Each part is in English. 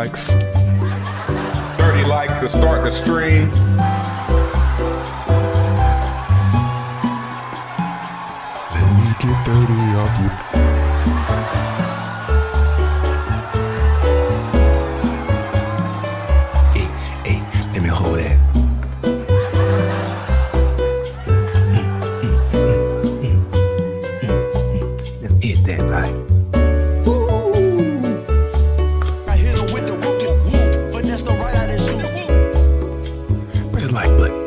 likes. 30 likes to start the stream. Let me get 30 off you. Hey, let me hold that. Hit that right. I hit him with the whoop, but that's the right out of his shoe. Press the like button.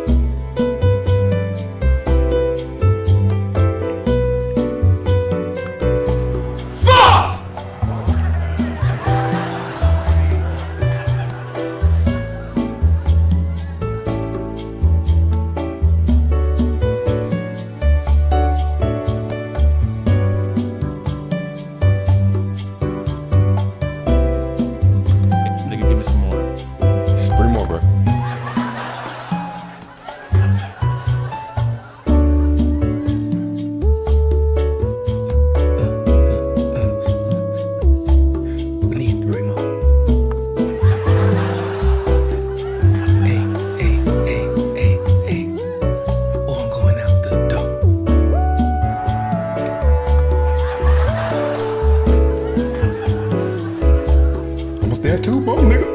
Nigga, give me some more. Just 3 more, bro. We need 3 more. Hey. Oh, I'm going out the door. Almost there too, bro, nigga.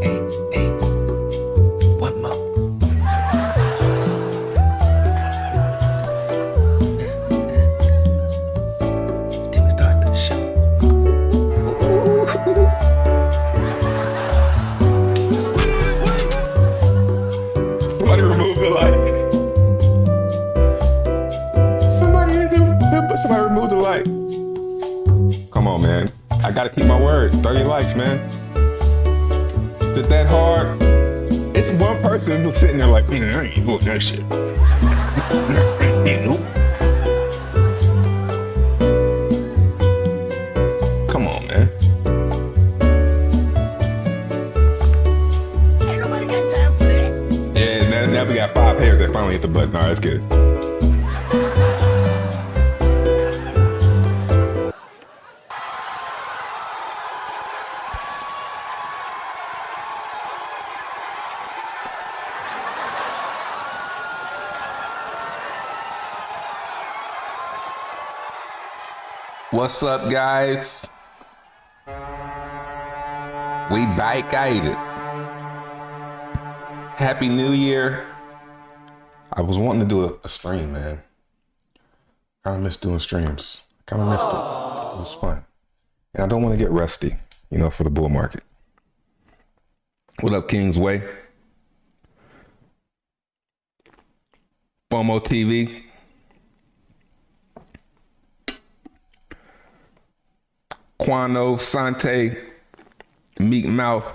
Hey. One more. Till we start the show. Somebody remove the like. Somebody remove the like. Come on, man. I gotta keep my word. 30 likes, man. Is it that hard? It's one person who's sitting there like, I ain't doing that shit. Nope. Come on, man. Ain't nobody got time for that. Yeah, now we got 5 pairs that finally hit the button. All right, that's good. What's up, guys? We back at it. Happy New Year. I was wanting to do a stream, man. Kind of missed doing streams. Kind of missed it. It was fun. And I don't want to get rusty, for the bull market. What up, Kingsway? FOMO TV. Quano, Sante, Meek Mouth,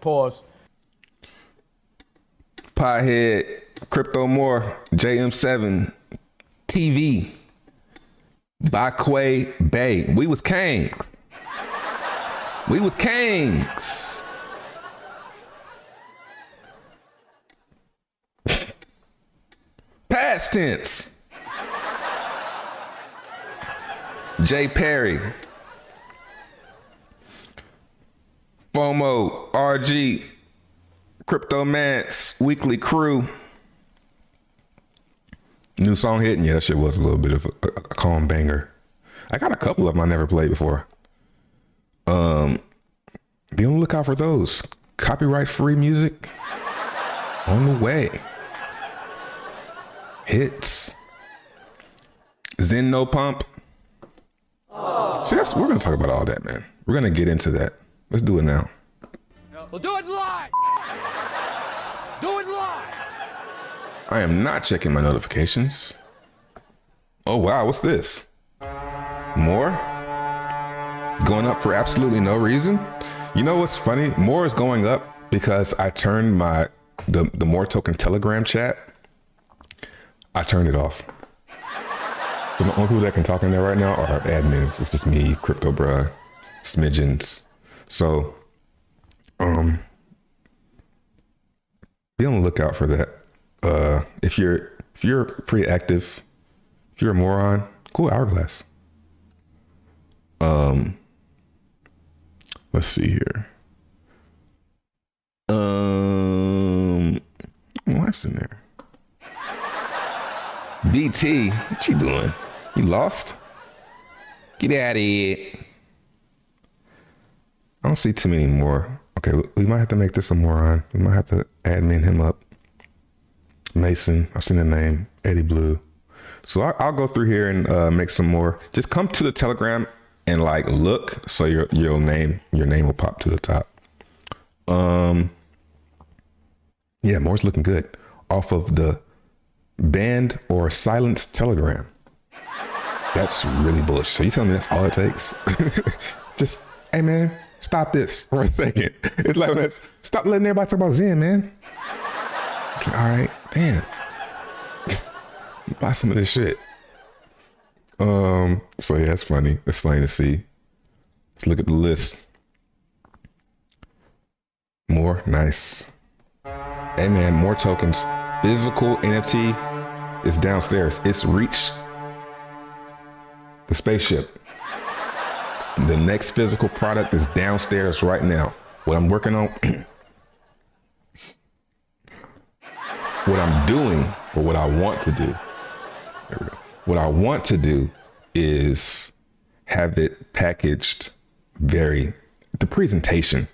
Pause. Pothead, Crypto More, JM7, TV, Bakwe Bay. We was kings. We was kings. Past tense. Jay Perry, FOMO, RG, Cryptomance, Weekly Crew. New song hitting? Yeah, that shit was a little bit of a calm banger. I got a couple of them I never played before. Be on the lookout for those. Copyright free music on the way. Hits. Xen No Pump. See, we're going to talk about all that, man. We're going to get into that. Let's do it now. We'll do it live. Do it live. I am not checking my notifications. Oh, wow. What's this? More? Going up for absolutely no reason? You know what's funny? More is going up because I turned the More Token Telegram chat. I turned it off. So the only people that can talk in there right now are admins. It's just me, Crypto Bruh, Smidgens. So, be on the lookout for that. If you're pretty active, if you're a moron, Cool hourglass. Let's see here. What's in there? BT, what you doing? You lost? Get out of here. I don't see too many more. Okay, we might have to make this a moron. We might have to admin him up. Mason, I've seen the name. Eddie Blue. So I'll go through here and make some more. Just come to the Telegram and like look, so your name will pop to the top. Yeah, more's looking good off of the banned or silenced Telegram. That's really bullish. So you telling me that's all it takes? Just, hey man, stop this for a second. It's like, stop letting everybody talk about Xen, man. It's like, all right, damn. Buy some of this shit. So yeah, it's funny. It's funny to see. Let's look at the list. More, nice. Hey man, more tokens. Physical NFT is downstairs. It's reached the spaceship. The next physical product is downstairs right now. What I'm working on, what I'm doing, or what I want to do. There we go. What I want to do is have it packaged the presentation.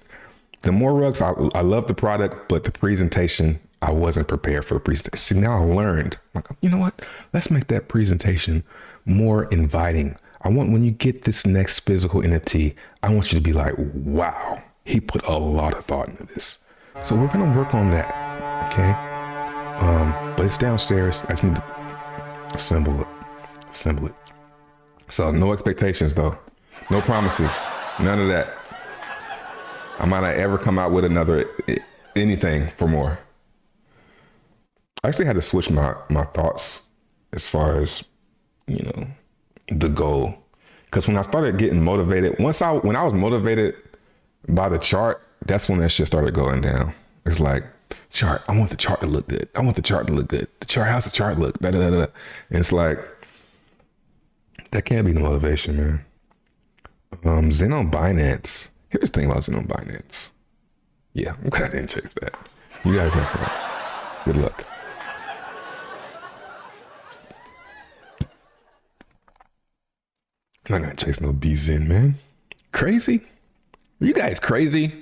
The more rugs, I love the product, but the presentation, I wasn't prepared for the presentation. See, now I learned, like, you know what? Let's make that presentation more inviting. I want, when you get this next physical NFT, I want you to be like, wow, he put a lot of thought into this. So we're going to work on that. Okay. But it's downstairs. I just need to assemble it. So no expectations though. No promises. None of that. I might not ever come out with anything for more. I actually had to switch my thoughts as far as, the goal. Because when I started getting motivated, when I was motivated by the chart, that's when that shit started going down. It's like, chart, I want the chart to look good. The chart, how's the chart look? Da, da, da, da. And it's like, that can't be the motivation, man. Xen on Binance. Here's the thing about Xen on Binance. Yeah, I'm glad I didn't chase that. You guys have fun. Good luck. I'm not gonna chase no B-Xen, man. Crazy? Are you guys crazy?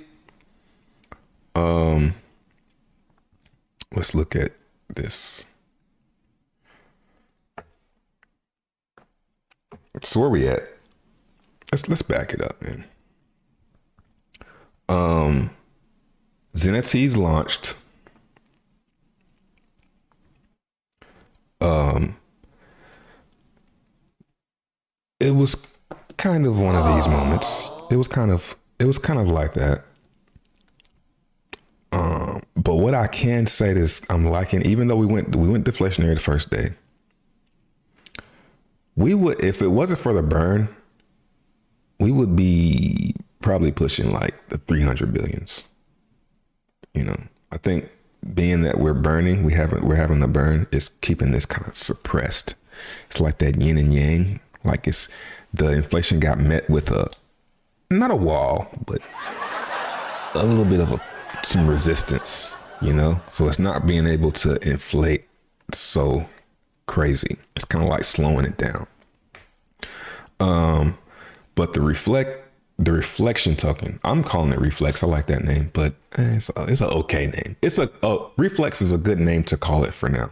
Let's look at this. So where we at? Let's back it up, man. Xeneti's launched. It was kind of one of these moments. It was kind of like that. But what I can say is I'm liking, even though we went deflationary the first day, we would, if it wasn't for the burn, we would be probably pushing like the 300 billions. I think being that we're burning, we're having the burn is keeping this kind of suppressed. It's like that yin and yang. Like the inflation got met with not a wall, but a little bit of some resistance, So it's not being able to inflate so crazy. It's kind of like slowing it down. But the reflection token, I'm calling it Reflex. I like that name, but it's an okay name. Reflex is a good name to call it for now,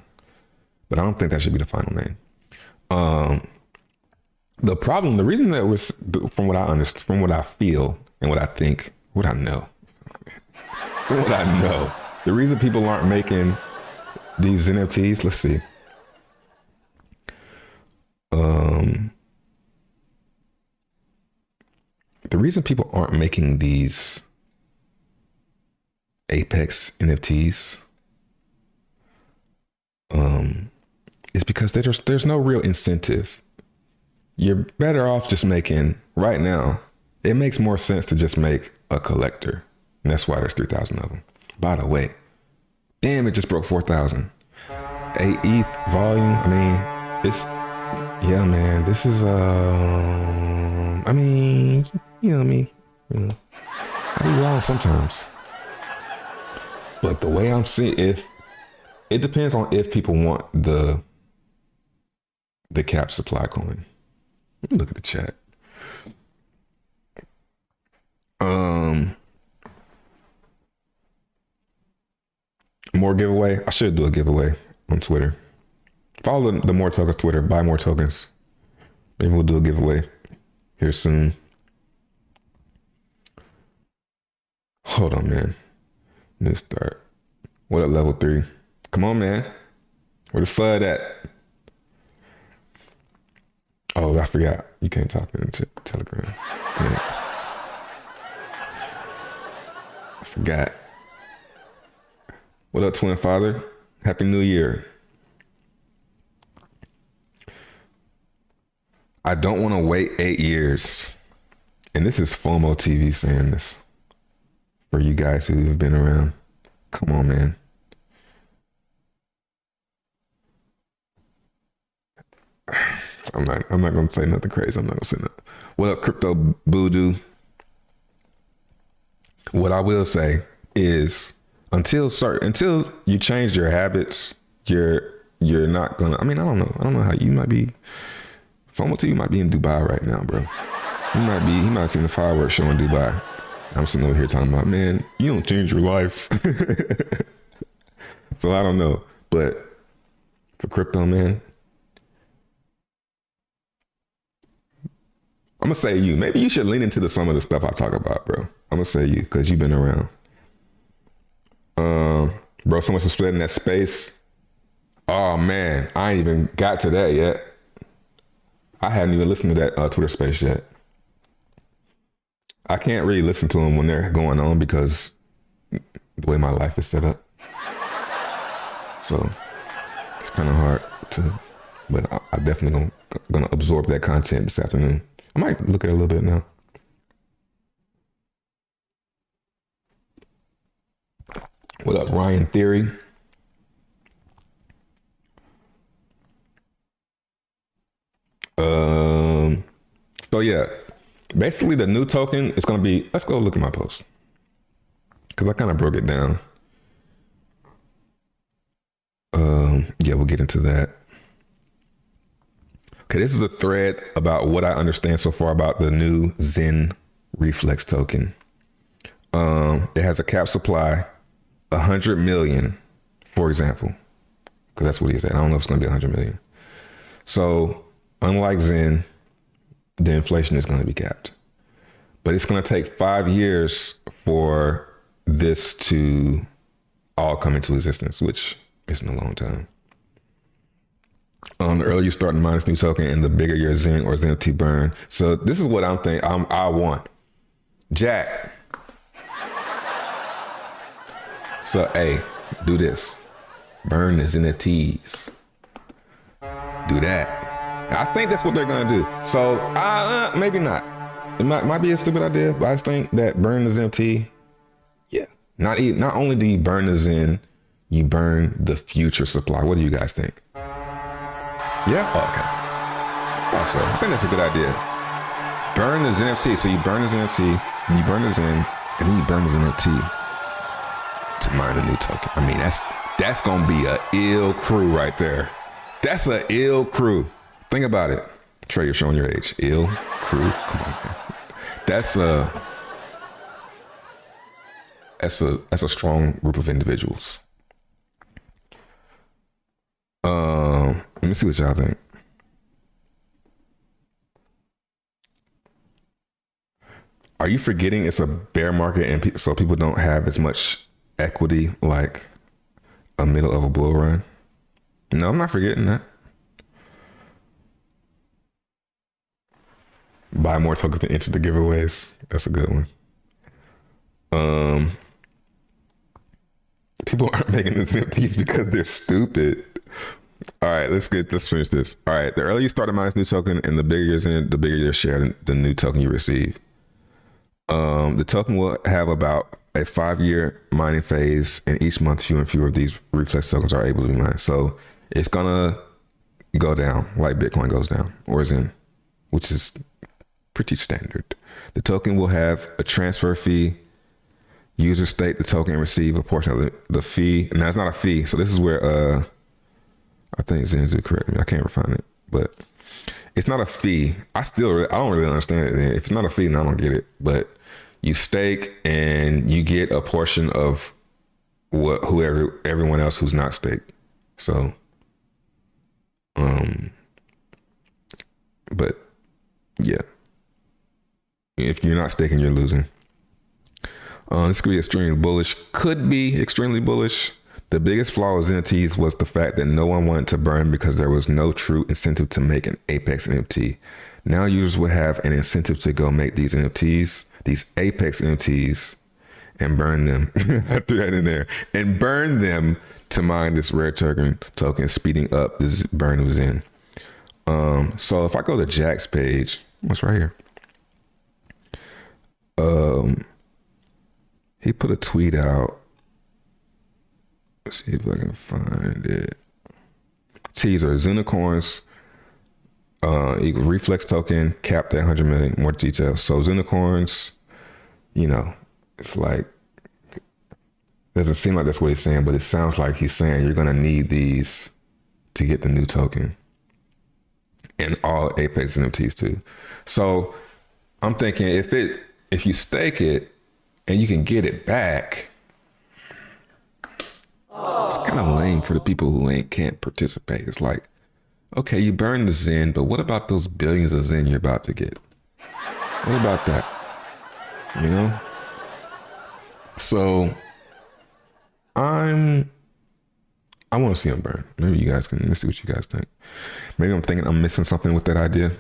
but I don't think that should be the final name. The reason that was, from what I understand, from what I feel and what I think, what I know, the reason people aren't making these NFTs, let's see. The reason people aren't making these Apex NFTs is because there's no real incentive. You're better off just making, right now, it makes more sense to just make a collector. And that's why there's 3,000 of them. By the way, damn, it just broke 4,000. 8 ETH volume. I mean, Yeah, man. This is I mean, you know me. You know, I be wrong sometimes. But the way I'm seeing, if it depends on if people want the cap supply coin. Let me look at the chat. More giveaway. I should do a giveaway on Twitter. Follow the More Tokens Twitter. Buy more tokens. Maybe we'll do a giveaway here soon. Hold on, man. Let's start. What up, level 3? Come on, man. Where the FUD at? Oh, I forgot. You can't talk in the Telegram. Damn it. I forgot. What up, twin father? Happy New Year. I don't want to wait 8 years. And this is FOMO TV saying this. For you guys who have been around. Come on, man. I'm not gonna say nothing crazy. I'm not gonna say nothing. What up, crypto voodoo? What I will say is until you change your habits, you're not gonna. I mean, I don't know how you might be. FOMO TV might be in Dubai right now, bro. He might have seen the fireworks show in Dubai. I'm sitting over here talking about, man, you don't change your life. So I don't know, but for crypto, man, I'm gonna say you. Maybe you should lean into some of the stuff I talk about, bro. I'm gonna say you because you've been around. Bro, so much to split in that space. Oh man, I ain't even got to that yet. I hadn't even listened to that Twitter space yet. I can't really listen to them when they're going on because the way my life is set up. So it's kind of hard to, but I definitely gonna absorb that content this afternoon. I might look at it a little bit now. What up, Ryan Theory? So yeah, basically the new token is gonna be. Let's go look at my post because I kind of broke it down. Yeah, we'll get into that. Okay, this is a thread about what I understand so far about the new Xen Reflex token. It has a cap supply, 100 million, for example, because that's what he said. I don't know if it's going to be 100 million. So, unlike Xen, the inflation is going to be capped, but it's going to take 5 years for this to all come into existence, which isn't a long time. The earlier you start to mine this new token and the bigger your Xen or XenFT burn. So this is what I'm thinking. I want. Jack. So, hey, do this. Burn the XenFTs. Do that. I think that's what they're going to do. So, maybe not. It might be a stupid idea, but I just think that burn the XenFT, yeah. Not only do you burn the Xen, you burn the future supply. What do you guys think? Yeah? Oh, okay. Also, I think that's a good idea. Burn the XenFT. So you burn the XenFT, and you burn the Xen, and then you burn the XenFT to mine the new token. I mean, that's gonna be a ill crew right there. That's a ill crew. Think about it. Trey, you're showing your age. Ill crew. Come on, man. That's a strong group of individuals. Let me see what y'all think. Are you forgetting it's a bear market and so people don't have as much equity like a middle of a bull run? No, I'm not forgetting that. Buy more tokens to enter the giveaways. That's a good one. People aren't making the XenFTs because they're stupid. All right, let's finish this. All right, the earlier you start to mine this new token and the bigger you're in, the bigger your share, the new token you receive. The token will have about a 5-year mining phase, and each month fewer and fewer of these reflex tokens are able to be mined. So it's gonna go down like Bitcoin goes down, or Zen, which is pretty standard. The token will have a transfer fee. Users stake the token and receive a portion of the fee. Now it's not a fee, so this is where I think Zen's correct me. I can't refine it, but it's not a fee. I don't really understand it. If it's not a fee, then I don't get it. But you stake and you get a portion of everyone else who's not staked. So, but yeah, if you're not staking, you're losing. This could be extremely bullish. Could be extremely bullish. The biggest flaw of NFTs was the fact that no one wanted to burn because there was no true incentive to make an Apex NFT. Now users will have an incentive to go make these NFTs, these Apex NFTs, and burn them. I threw that in there. And burn them to mine this rare token, speeding up this burn of Zen. So if I go to Jack's page, what's right here? He put a tweet out. Let's see if I can find it. Teaser, Zunicorns equals reflex token capped at 100 million. More details. So Zunicorns, it's like, doesn't seem like that's what he's saying, but it sounds like he's saying you're gonna need these to get the new token. And all Apex NFTs too. So I'm thinking if you stake it and you can get it back, it's kind of lame for the people who can't participate. It's like, okay, you burn the Zen, but what about those billions of Zen you're about to get? What about that? So I want to see them burn. Maybe you guys let me see what you guys think. Maybe I'm thinking I'm missing something with that idea.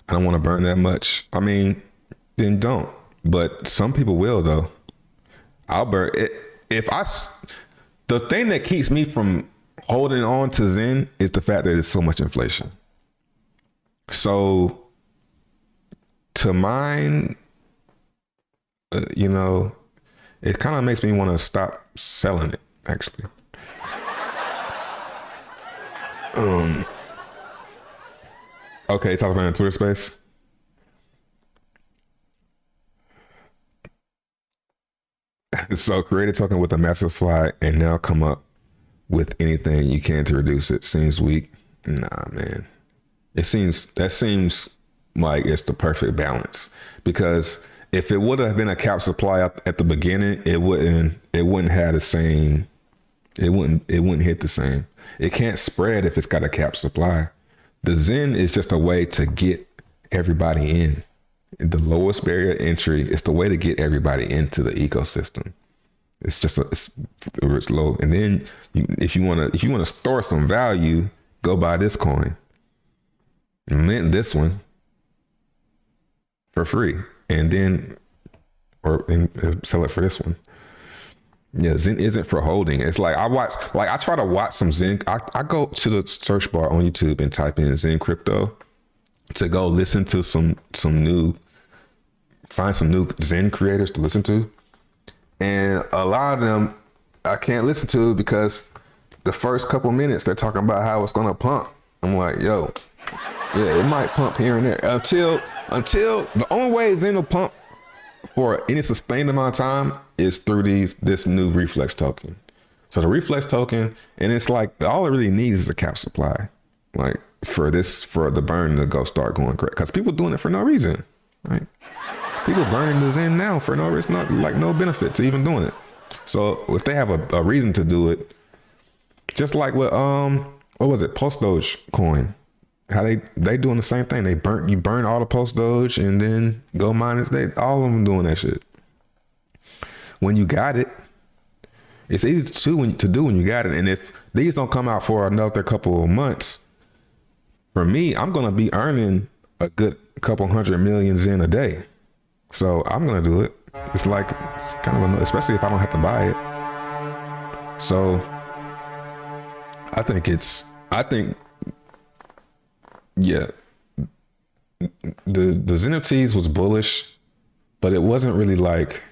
I don't want to burn that much. I mean, then don't. But some people will, though. I'll burn it. The thing that keeps me from holding on to Zen is the fact that there's so much inflation. So to mine, it kind of makes me want to stop selling it, actually. Okay, talk about it in Twitter space. So create a token with a massive fly and now come up with anything you can to reduce it. Seems weak. Nah, man. That seems like it's the perfect balance, because if it would have been a cap supply at the beginning, it wouldn't have the same. It wouldn't hit the same. It can't spread if it's got a cap supply. The Zen is just a way to get everybody in. The lowest barrier to entry is the way to get everybody into the ecosystem. It's just it's low, and then if you want to store some value, go buy this coin, mint this one for free, and then and sell it for this one. Yeah, Zen isn't for holding. It's like I try to watch some Zen. I go to the search bar on YouTube and type in Zen crypto to go listen to find some new Zen creators to listen to. And a lot of them I can't listen to because the first couple minutes they're talking about how it's gonna pump. I'm like, yo, yeah, it might pump here and there until the only way Zen will pump for any sustained amount of time is through this new reflex token. So the reflex token, and it's like all it really needs is a cap supply, like for the burn to start going correct, because people doing it for no reason, right? People burning the Zen now for no reason, not like no benefit to even doing it. So if they have a reason to do it, just like with what was it, Post Doge coin, how they doing the same thing. You burn all the Post Doge and then go mine it. All of them doing that shit. When you got it, it's easy to do when you got it. And if these don't come out for another couple of months, for me, I'm gonna be earning a good couple 100 million Zen a day. So I'm gonna do it. It's kind of especially if I don't have to buy it. So I think yeah, the Zen NFTs was bullish, but it wasn't really like,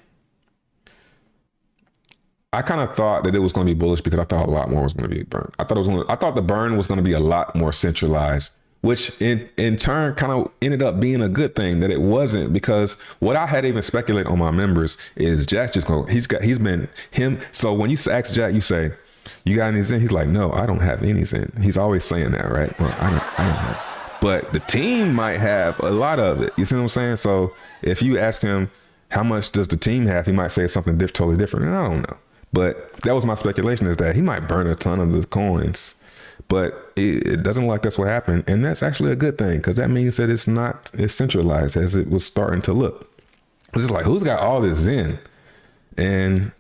I kind of thought that it was going to be bullish because I thought a lot more was going to be burned. I thought the burn was going to be a lot more centralized, which in turn kind of ended up being a good thing that it wasn't, because what I had even speculated on my members is Jack's just going, he's been him. So when you ask Jack, you say, you got any Xen? He's like, no, I don't have any Xen. He's always saying that, right? Well, I don't have. But the team might have a lot of it. You see what I'm saying? So if you ask him, how much does the team have? He might say something totally different. And I don't know. But that was my speculation, is that he might burn a ton of the coins. But it doesn't look like that's what happened. And that's actually a good thing, because that means that it's not as centralized as it was starting to look. It's just like, who's got all this Xen? And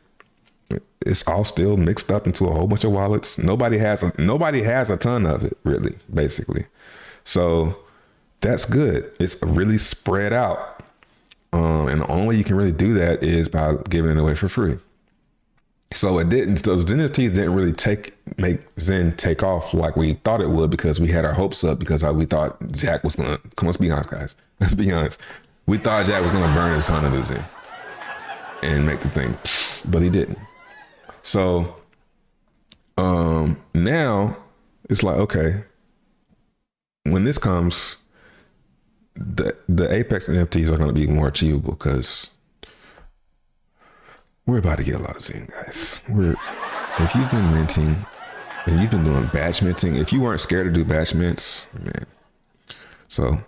it's all still mixed up into a whole bunch of wallets. Nobody has a ton of it, really, basically. So that's good. It's really spread out. And the only way you can really do that is by giving it away for free. So those entities didn't really make Xen take off like we thought it would, because we had our hopes up, because we thought Jack was gonna, let's be honest, guys. Let's be honest. We thought Jack was gonna burn a ton of the Xen and make the thing, but he didn't. So now it's like, okay, when this comes, the Apex NFTs are going to be more achievable, because we're about to get a lot of Xen, guys. If you've been minting and you've been doing batch minting, if you weren't scared to do batch mints, man. So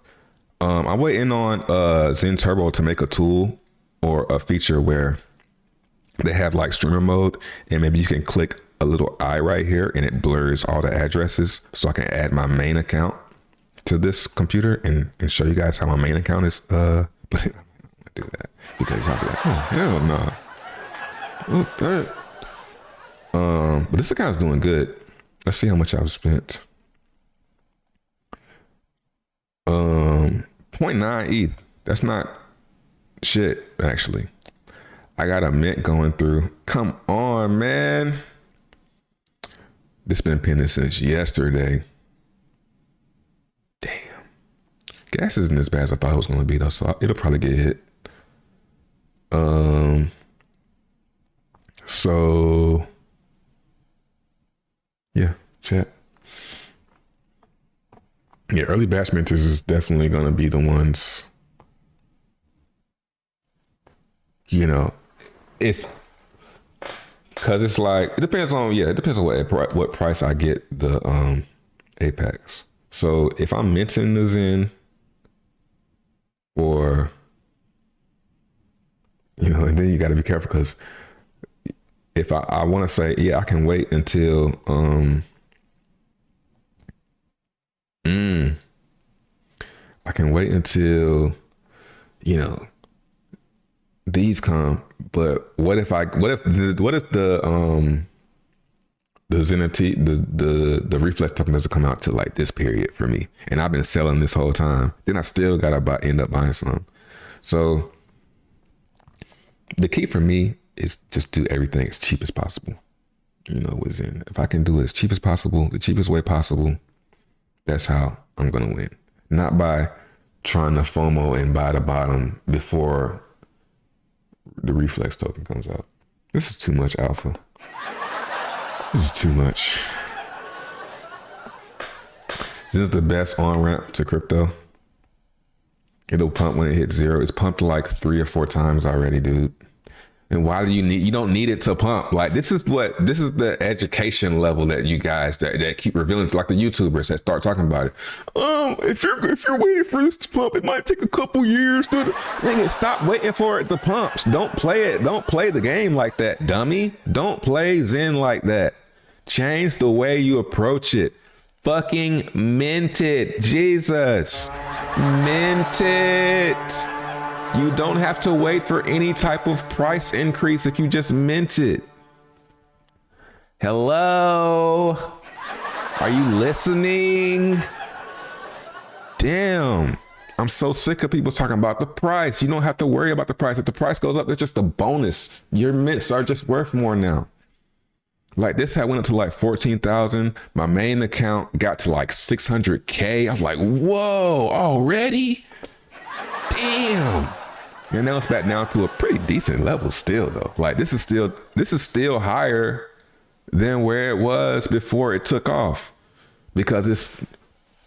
I'm waiting on Xen Turbo to make a tool or a feature where they have like streamer mode, and maybe you can click a little eye right here and it blurs all the addresses, so I can add my main account to this computer and show you guys how my main account is. But I'm not gonna do that, because y'all be like, oh hell no. Look that. But this account is doing good. Let's see how much I've spent. 0.9 ETH. That's not shit, actually. I got a mint going through. Come on, man. This been pending since yesterday. Damn. Gas isn't as bad as I thought it was going to be, though, so it'll probably get hit. So yeah, chat. Yeah, early batch minters is definitely going to be the ones, you know, because it's like, it depends on what price I get the Apex. So if I'm minting the Xen, or, you know, and then you got to be careful, because if I want to say, yeah, I can wait until I can wait until, you know, these come. But what if the Xen the reflex token doesn't come out to like this period for me, and I've been selling this whole time, then I still gotta end up buying some. So the key for me is just do everything as cheap as possible. You know, with Xen, if I can do it as cheap as possible, the cheapest way possible, that's how I'm gonna win. Not by trying to FOMO and buy the bottom before the reflex token comes out. This is too much alpha. This is too much. This is the best on-ramp to crypto. It'll pump when it hits 0. It's pumped like 3 or 4 times already, dude. And why do you don't need it to pump. Like, this is the education level that you guys that keep revealing. It's like the YouTubers that start talking about it. If you're waiting for this to pump, it might take a couple years. Nigga, stop waiting for it to pump. Don't play it. Don't play the game like that, dummy. Don't play Xen like that. Change the way you approach it. Fucking mint it. Jesus. Mint it. You don't have to wait for any type of price increase if you just mint it. Hello? Are you listening? Damn. I'm so sick of people talking about the price. You don't have to worry about the price. If the price goes up, that's just a bonus. Your mints are just worth more now. Like, this had went up to like 14,000. My main account got to like 600K. I was like, whoa, already? Damn. And now it's back down to a pretty decent level still though. Like this is still higher than where it was before it took off, because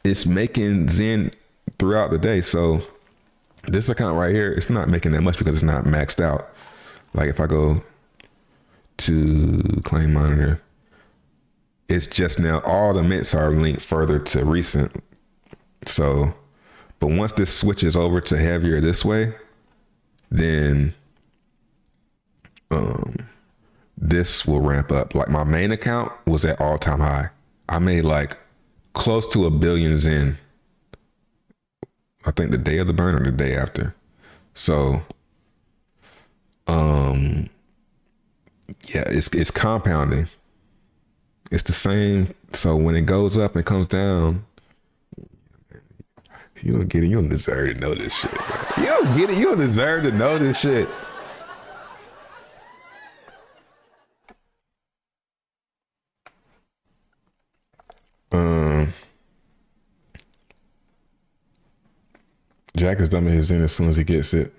it's making Xen throughout the day. So this account right here, it's not making that much because it's not maxed out. Like if I go to claim monitor, it's just now all the mints are linked further to recent. So, but once this switches over to heavier this way, then this will ramp up. Like my main account was at all-time high. I made like close to 1 billion Xen. I think the day of the burn or the day after. So yeah, it's compounding. It's the same. So when it goes up and comes down, you don't get it. You don't deserve to know this shit, bro. You don't get it. You don't deserve to know this shit. Jack is dumping his in as soon as he gets it.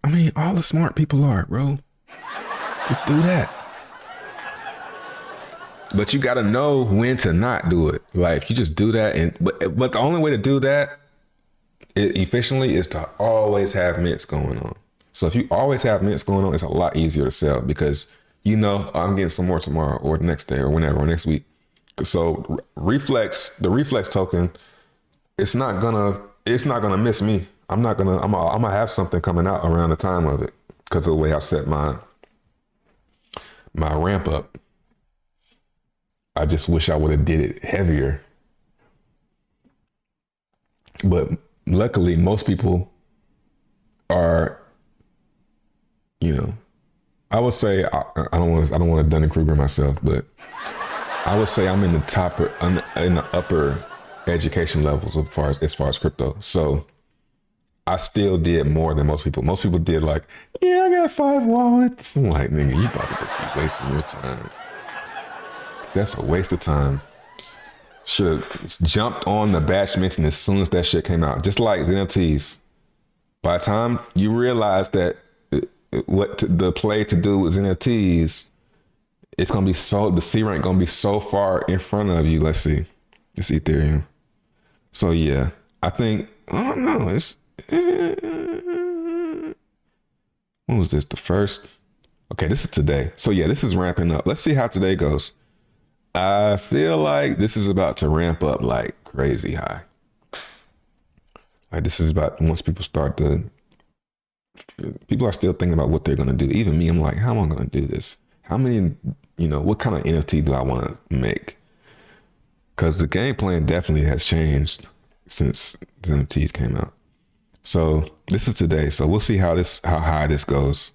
I mean, all the smart people are, bro. Just do that. But you gotta know when to not do it. Like you just do that, and but the only way to do that efficiently is to always have mints going on. So if you always have mints going on, it's a lot easier to sell because you know I'm getting some more tomorrow or the next day or whenever or next week. So the reflex token, it's not gonna miss me. I'm gonna have something coming out around the time of it because of the way I set my ramp up. I just wish I would have did it heavier. But luckily most people are, you know, I would say I don't want to Dunning-Kruger myself, but I would say I'm in the upper education levels as far as crypto. So I still did more than most people. Most people did like, yeah, I got 5 wallets. I'm like, nigga, you about to just be wasting your time. That's a waste of time. Should have jumped on the batch minting as soon as that shit came out. Just like NFTs. By the time you realize that what the play to do with NFTs, it's gonna be the C rank gonna be so far in front of you. Let's see, it's Ethereum. So yeah, I think I don't know. It's when was this? The first? Okay, this is today. So yeah, this is ramping up. Let's see how today goes. I feel like this is about to ramp up like crazy high. Like this is about once people are still thinking about what they're gonna do. Even me, I'm like, how am I gonna do this? How many, what kind of NFT do I want to make? Because the game plan definitely has changed since the NFTs came out. So this is today. So we'll see how high this goes.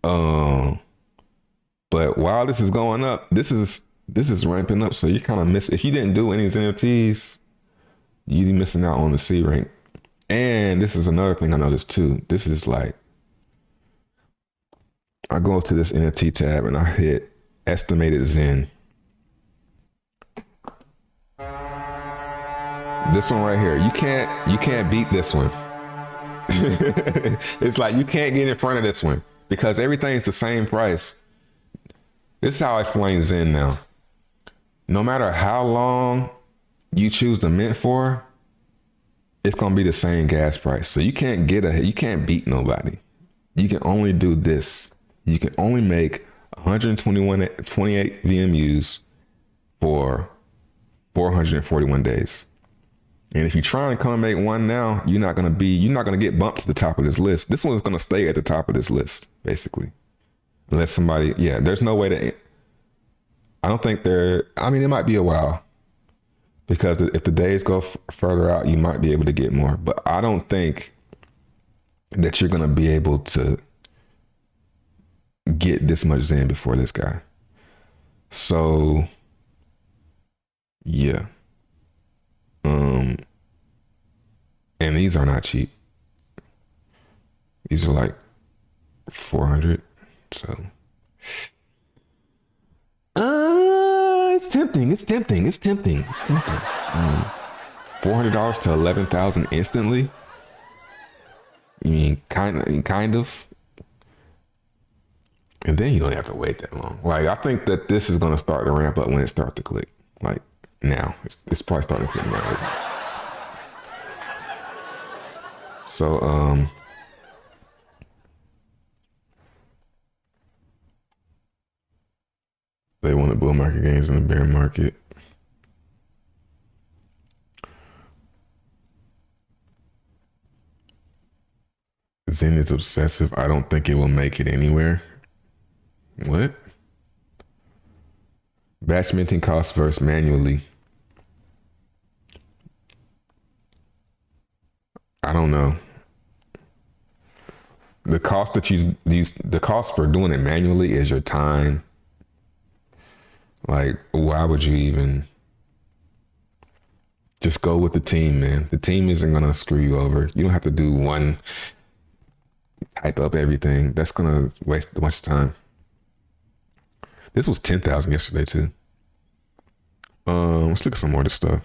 But while this is going up, this is ramping up. So you kind of miss, if you didn't do any of these NFTs, you're missing out on the C rank. And this is another thing I noticed too. This is like, I go to this NFT tab and I hit estimated Xen. This one right here, you can't beat this one. It's like you can't get in front of this one because everything's the same price. This is how I explain Xen now. No matter how long you choose to mint for, it's gonna be the same gas price. So you can't beat nobody. You can only do this. You can only make 28 VMUs for 441 days. And if you try and come and make one now, you're not gonna get bumped to the top of this list. This one's gonna stay at the top of this list, basically. Unless somebody, there's no way to, I don't think it might be a while. Because if the days go further out, you might be able to get more. But I don't think that you're going to be able to get this much Xen before this guy. So, yeah. And these are not cheap. These are like 400. So. It's tempting. $400 to 11,000 instantly. You mean kind of, and then you don't have to wait that long. Like I think that this is gonna start to ramp up when it starts to click. Like now, it's probably starting to click now. Isn't it? So they want the bull market gains in the bear market. Xen is obsessive. I don't think it will make it anywhere. What? Batch minting costs versus manually. I don't know. The cost that the cost for doing it manually is your time. Like, why would you even just go with the team, man? The team isn't gonna screw you over. You don't have to do one type up everything. That's gonna waste a bunch of time. This was 10,000 yesterday too. Let's look at some more of this stuff.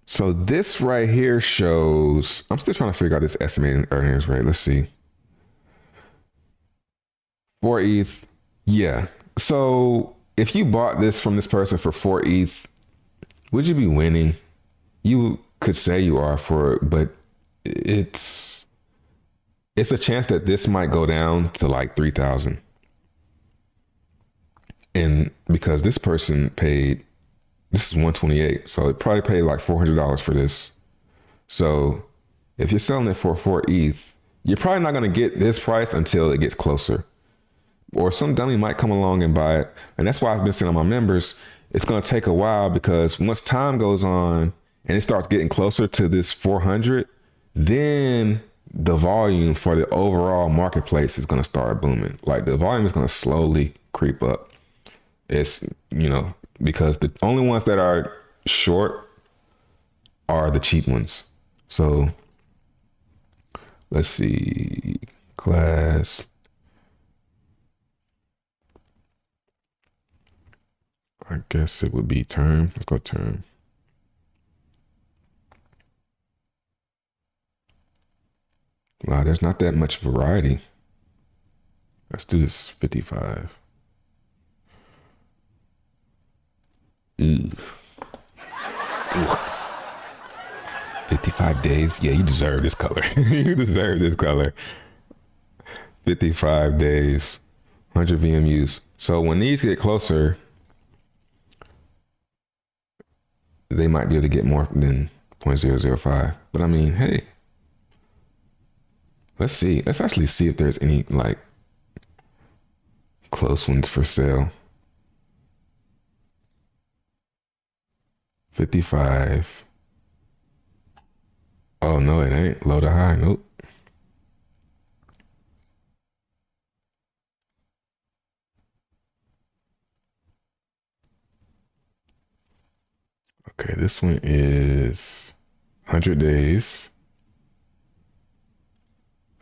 So this right here shows, I'm still trying to figure out this estimated earnings rate. Let's see. 4 ETH. Yeah. So if you bought this from this person for 4 ETH, would you be winning? You could say you are for it, but it's a chance that this might go down to like 3,000. And because this person paid, this is 128, so it probably paid like $400 for this. So if you're selling it for 4 ETH, you're probably not going to get this price until it gets closer. Or some dummy might come along and buy it. And that's why I've been saying on my members, it's going to take a while, because once time goes on and it starts getting closer to this 400, then the volume for the overall marketplace is going to start booming. Like the volume is going to slowly creep up. It's, because the only ones that are short are the cheap ones. So let's see, class. I guess it would be term. Let's go term. Wow, there's not that much variety. Let's do this 55. Ooh. 55 days. Yeah, you deserve this color. You deserve this color. 55 days, 100 VMUs. So when these get closer, they might be able to get more than 0.005. But I mean, hey, let's see. Let's actually see if there's any like close ones for sale. 55. Oh no, it ain't low to high. Nope. Okay, this one is 100 days.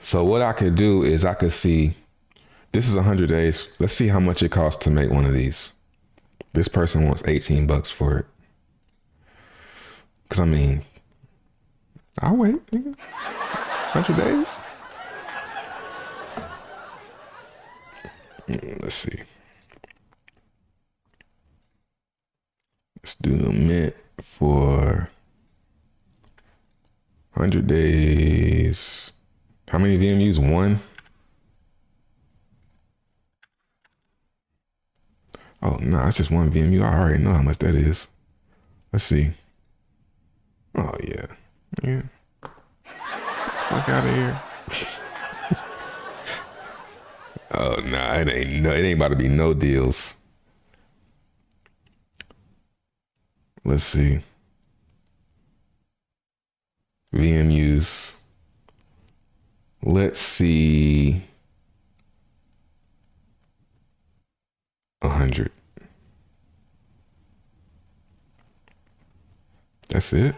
So what I could do is I could see, this is 100 days. Let's see how much it costs to make one of these. This person wants $18 for it. Because I mean, I'll wait, nigga. 100 days. Let's see. Let's do the mint for 100 days. How many VMUs? 1? Oh, no, it's just 1 VMU. I already know how much that is. Let's see. Oh, yeah. Yeah. Fuck out of here. Oh, nah, it ain't about to be no deals. Let's see. VMUs. Let's see. 100. That's it.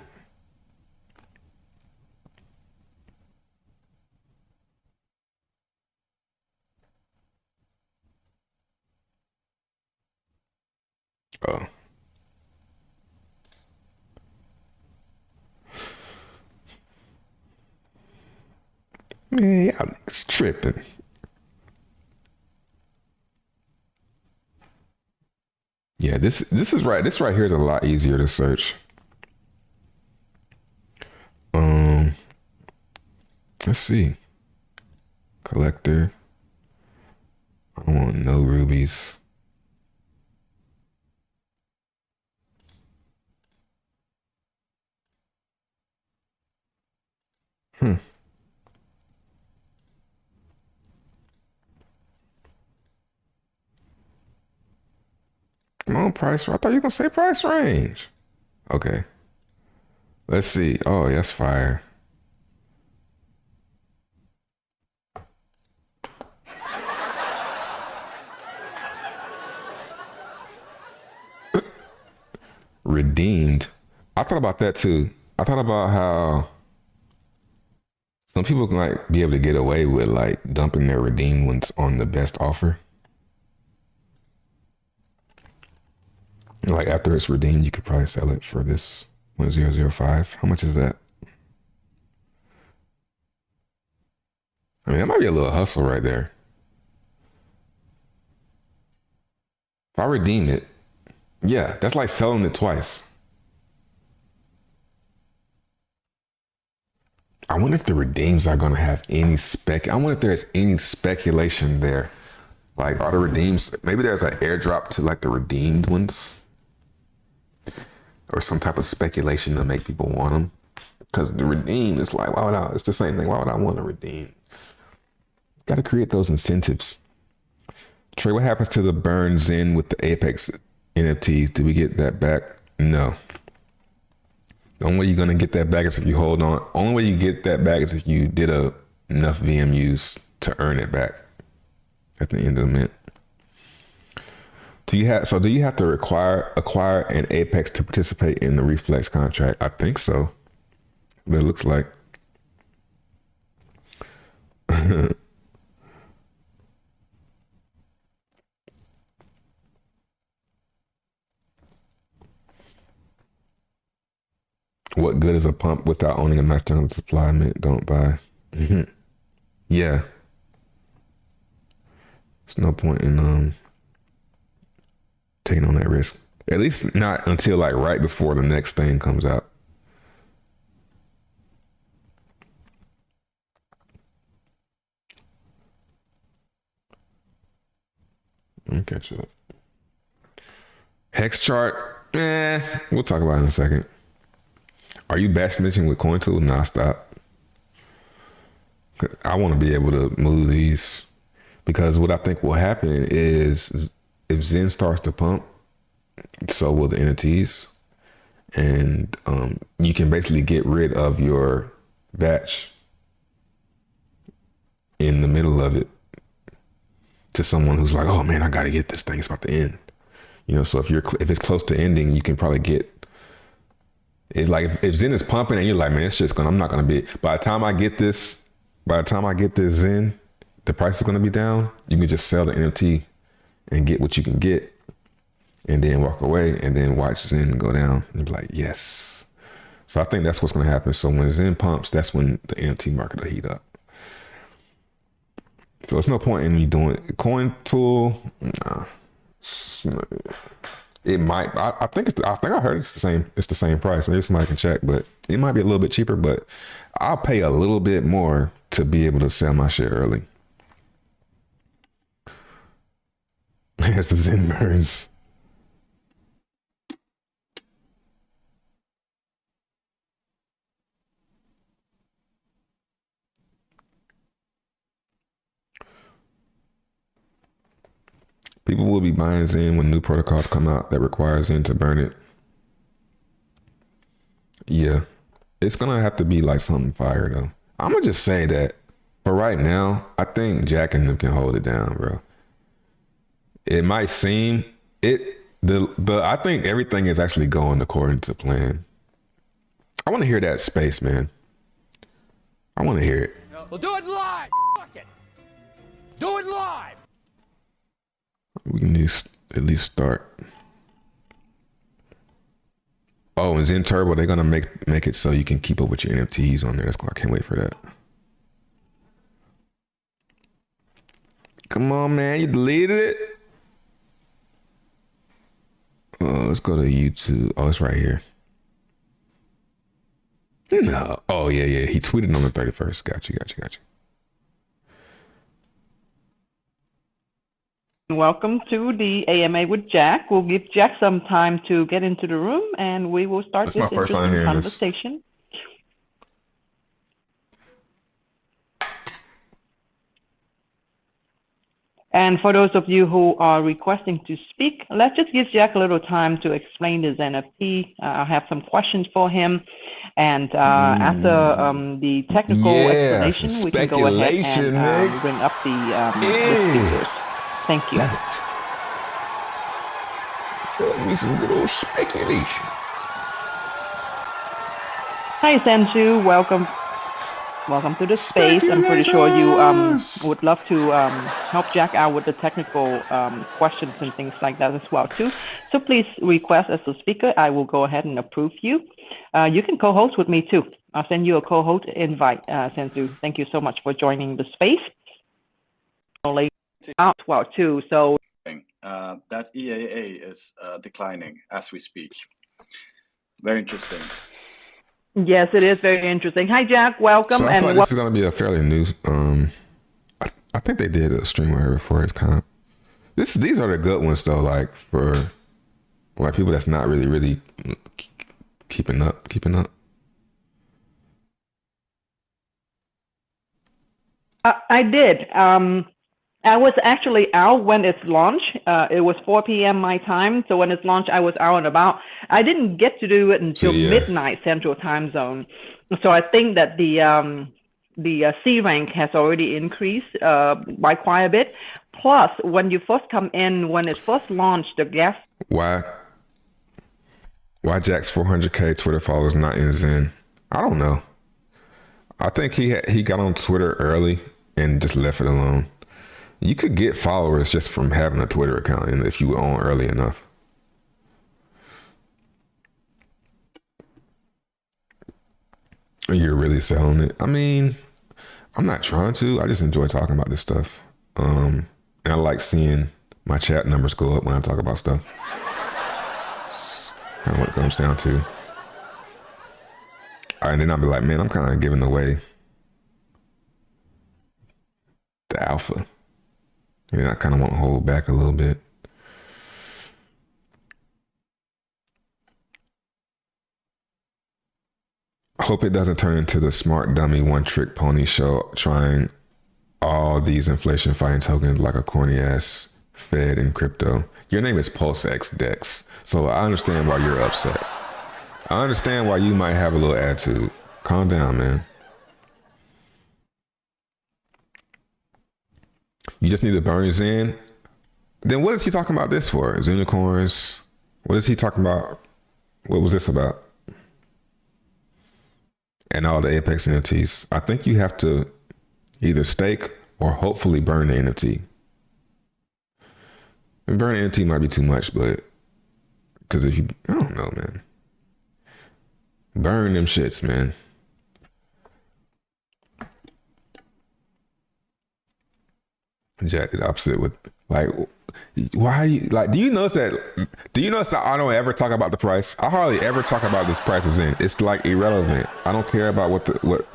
Oh. Man, y'all niggas tripping. Yeah, this is right. This right here is a lot easier to search. Um, let's see. Collector. I want no rubies. Hmm. Come on, price. I thought you were gonna say price range. Okay. Let's see. Oh, that's fire. Redeemed. I thought about that too. I thought about how some people might be able to get away with like dumping their redeemed ones on the best offer. Like after it's redeemed, you could probably sell it for this 1005. How much is that? I mean, that might be a little hustle right there. If I redeem it, yeah, that's like selling it twice. I wonder if the redeems are gonna have any spec. I wonder if there's any speculation there. Like, are the redeems? Maybe there's an airdrop to like the redeemed ones, or some type of speculation to make people want them. Because the redeem is like, why would I? It's the same thing. Why would I want to redeem? Got to create those incentives. Trey, what happens to the burn Xen with the Apex NFTs? Do we get that back? No. The only way you're gonna get that back is if you hold on. Only way you get that back is if you did enough VMUs to earn it back at the end of the mint. Do you have to acquire an Apex to participate in the Reflex contract? I think so. What it looks like. What good is a pump without owning a master on the supply? Mint, don't buy. Yeah. There's no point in taking on that risk. At least not until like right before the next thing comes out. Let me catch up. Hex chart. We'll talk about it in a second. Are you batch snitching with CoinTool? Nah, stop. I want to be able to move these because what I think will happen is if Xen starts to pump, so will the NFTs, and you can basically get rid of your batch in the middle of it to someone who's like, oh man, I gotta get this thing. It's about to end. You know, so if it's close to ending, you can probably get. It's like if Xen is pumping and you're like, man, it's just I'm not gonna be. By the time I get this Xen, the price is gonna be down. You can just sell the NFT and get what you can get, and then walk away, and then watch Xen go down and be like, yes. So I think that's what's gonna happen. So when Xen pumps, that's when the NFT market will heat up. So there's no point in me doing CoinTool. Nah. It might. I think I heard it's the same. It's the same price. Maybe somebody can check, but it might be a little bit cheaper. But I'll pay a little bit more to be able to sell my shit early. As the Xen burns. People will be buying Xen when new protocols come out that require Xen to burn it. Yeah. It's gonna have to be like something fire though. I'm gonna just say that for right now, I think Jack and them can hold it down, bro. It might seem I think everything is actually going according to plan. I want to hear that space, man. I want to hear it. We'll do it live. Fuck it. Do it live. We can at least start. Oh, and Xen Turbo, they're gonna make it so you can keep up with your NFTs on there. I can't wait for that. Come on, man. You deleted it? Let's go to YouTube. Oh, it's right here. No. Oh, yeah, yeah. He tweeted on the 31st. Got you. Welcome to the AMA with Jack. We'll give Jack some time to get into the room, and we will start That's this my first time interesting hearing this. conversation. And for those of you who are requesting to speak, let's just give Jack a little time to explain his NFT. I have some questions for him. And after the technical explanation, we can go ahead and bring up the speakers. Thank you. Love it. Love me some good old speculation. Hi, Senju. Welcome to the space. I'm pretty sure you would love to help Jack out with the technical questions and things like that as well too. So please request as a speaker. I will go ahead and approve you. You can co-host with me too. I'll send you a co-host invite, Senju. Thank you so much for joining the space. Out well too. So that EAA is declining as we speak. Very interesting. yes, it is very interesting. Hi, Jack. Welcome. So I and feel like this is gonna be a fairly new. I think they did a stream on here before. It's kind of these are the good ones though. Like for like people that's not really keeping up. I did. I was actually out when it's launched. It was 4 p.m. my time. So when it's launched, I was out and about. I didn't get to do it until midnight Central Time Zone. So I think that the C rank has already increased by quite a bit. Plus, when you first come in, when it first launched, the gas. Why Jack's 400K Twitter followers not in Xen? I don't know. I think he got on Twitter early and just left it alone. You could get followers just from having a Twitter account, and if you were on early enough. You're really selling it. I mean, I'm not trying to. I just enjoy talking about this stuff. And I like seeing my chat numbers go up when I talk about stuff. Kind of what it comes down to. And then I'll be like, man, I'm kind of giving away the alpha. And I kind of want to hold back a little bit. I hope it doesn't turn into the smart dummy one trick pony show trying all these inflation fighting tokens like a corny ass Fed in crypto. Your name is PulseX Dex, so I understand why you're upset. I understand why you might have a little attitude. Calm down, man. You just need to burn Xen. Then what is he talking about this for? Unicorns? What is he talking about? What was this about? And all the Apex NFTs. I think you have to either stake or hopefully burn the NFT. And burn the NFT might be too much, but because if you, I don't know, man. Burn them shits, man. Jack did the opposite with like, why are you like, do you notice that I don't ever talk about the price? I hardly ever talk about this price of Xen. It's like irrelevant. I don't care about what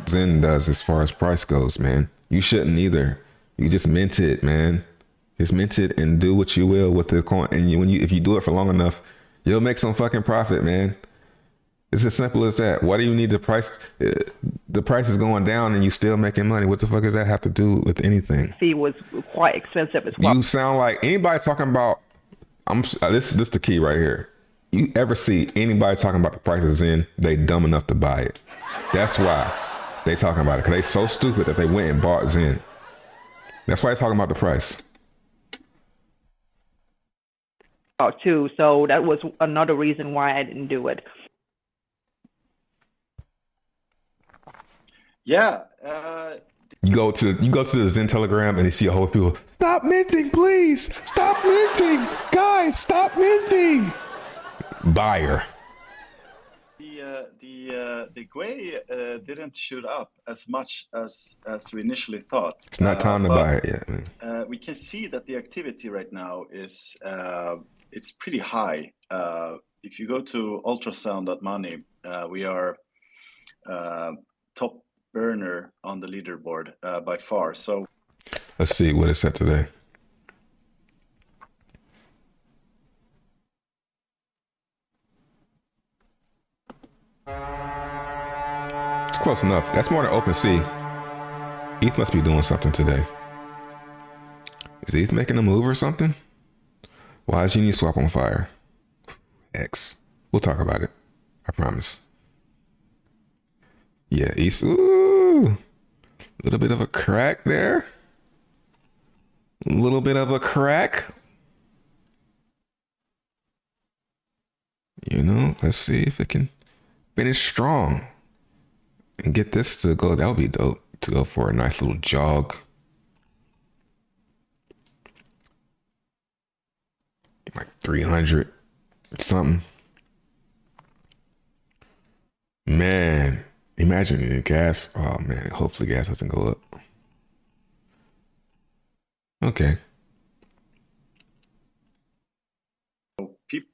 Xen does as far as price goes, man. You shouldn't either. You just mint it, man. Just mint it and do what you will with the coin. And if you do it for long enough, you'll make some fucking profit, man. It's as simple as that. Why do you need the price? The price is going down and you still making money. What the fuck does that have to do with anything? Fee was quite expensive as well. You sound like anybody talking about, this the key right here. You ever see anybody talking about the price of Xen, they dumb enough to buy it. That's why they talking about it. Because they so stupid that they went and bought Xen. That's why they're talking about the price. Too. So that was another reason why I didn't do it. Yeah. You go to the Xen Telegram and you see a whole people, stop minting, please. Stop minting. Guys, stop minting. Buyer. The the Gwei didn't shoot up as much as we initially thought. It's not time to buy it yet, man. We can see that the activity right now is it's pretty high. If you go to ultrasound.money, we are top burner on the leaderboard by far. So Let's see what it's at today. It's close enough. That's more than OpenSea. ETH must be doing something today. Is ETH making a move or something? Why is Uniswap on fire? X. We'll talk about it. I promise. Yeah, ETH. Ooh. A little bit of a crack there. A little bit of a crack. You know, let's see if it can finish strong and get this to go. That would be dope to go for a nice little jog. Like 300 something. Man, imagine the gas. Oh man, hopefully gas doesn't go up. Okay.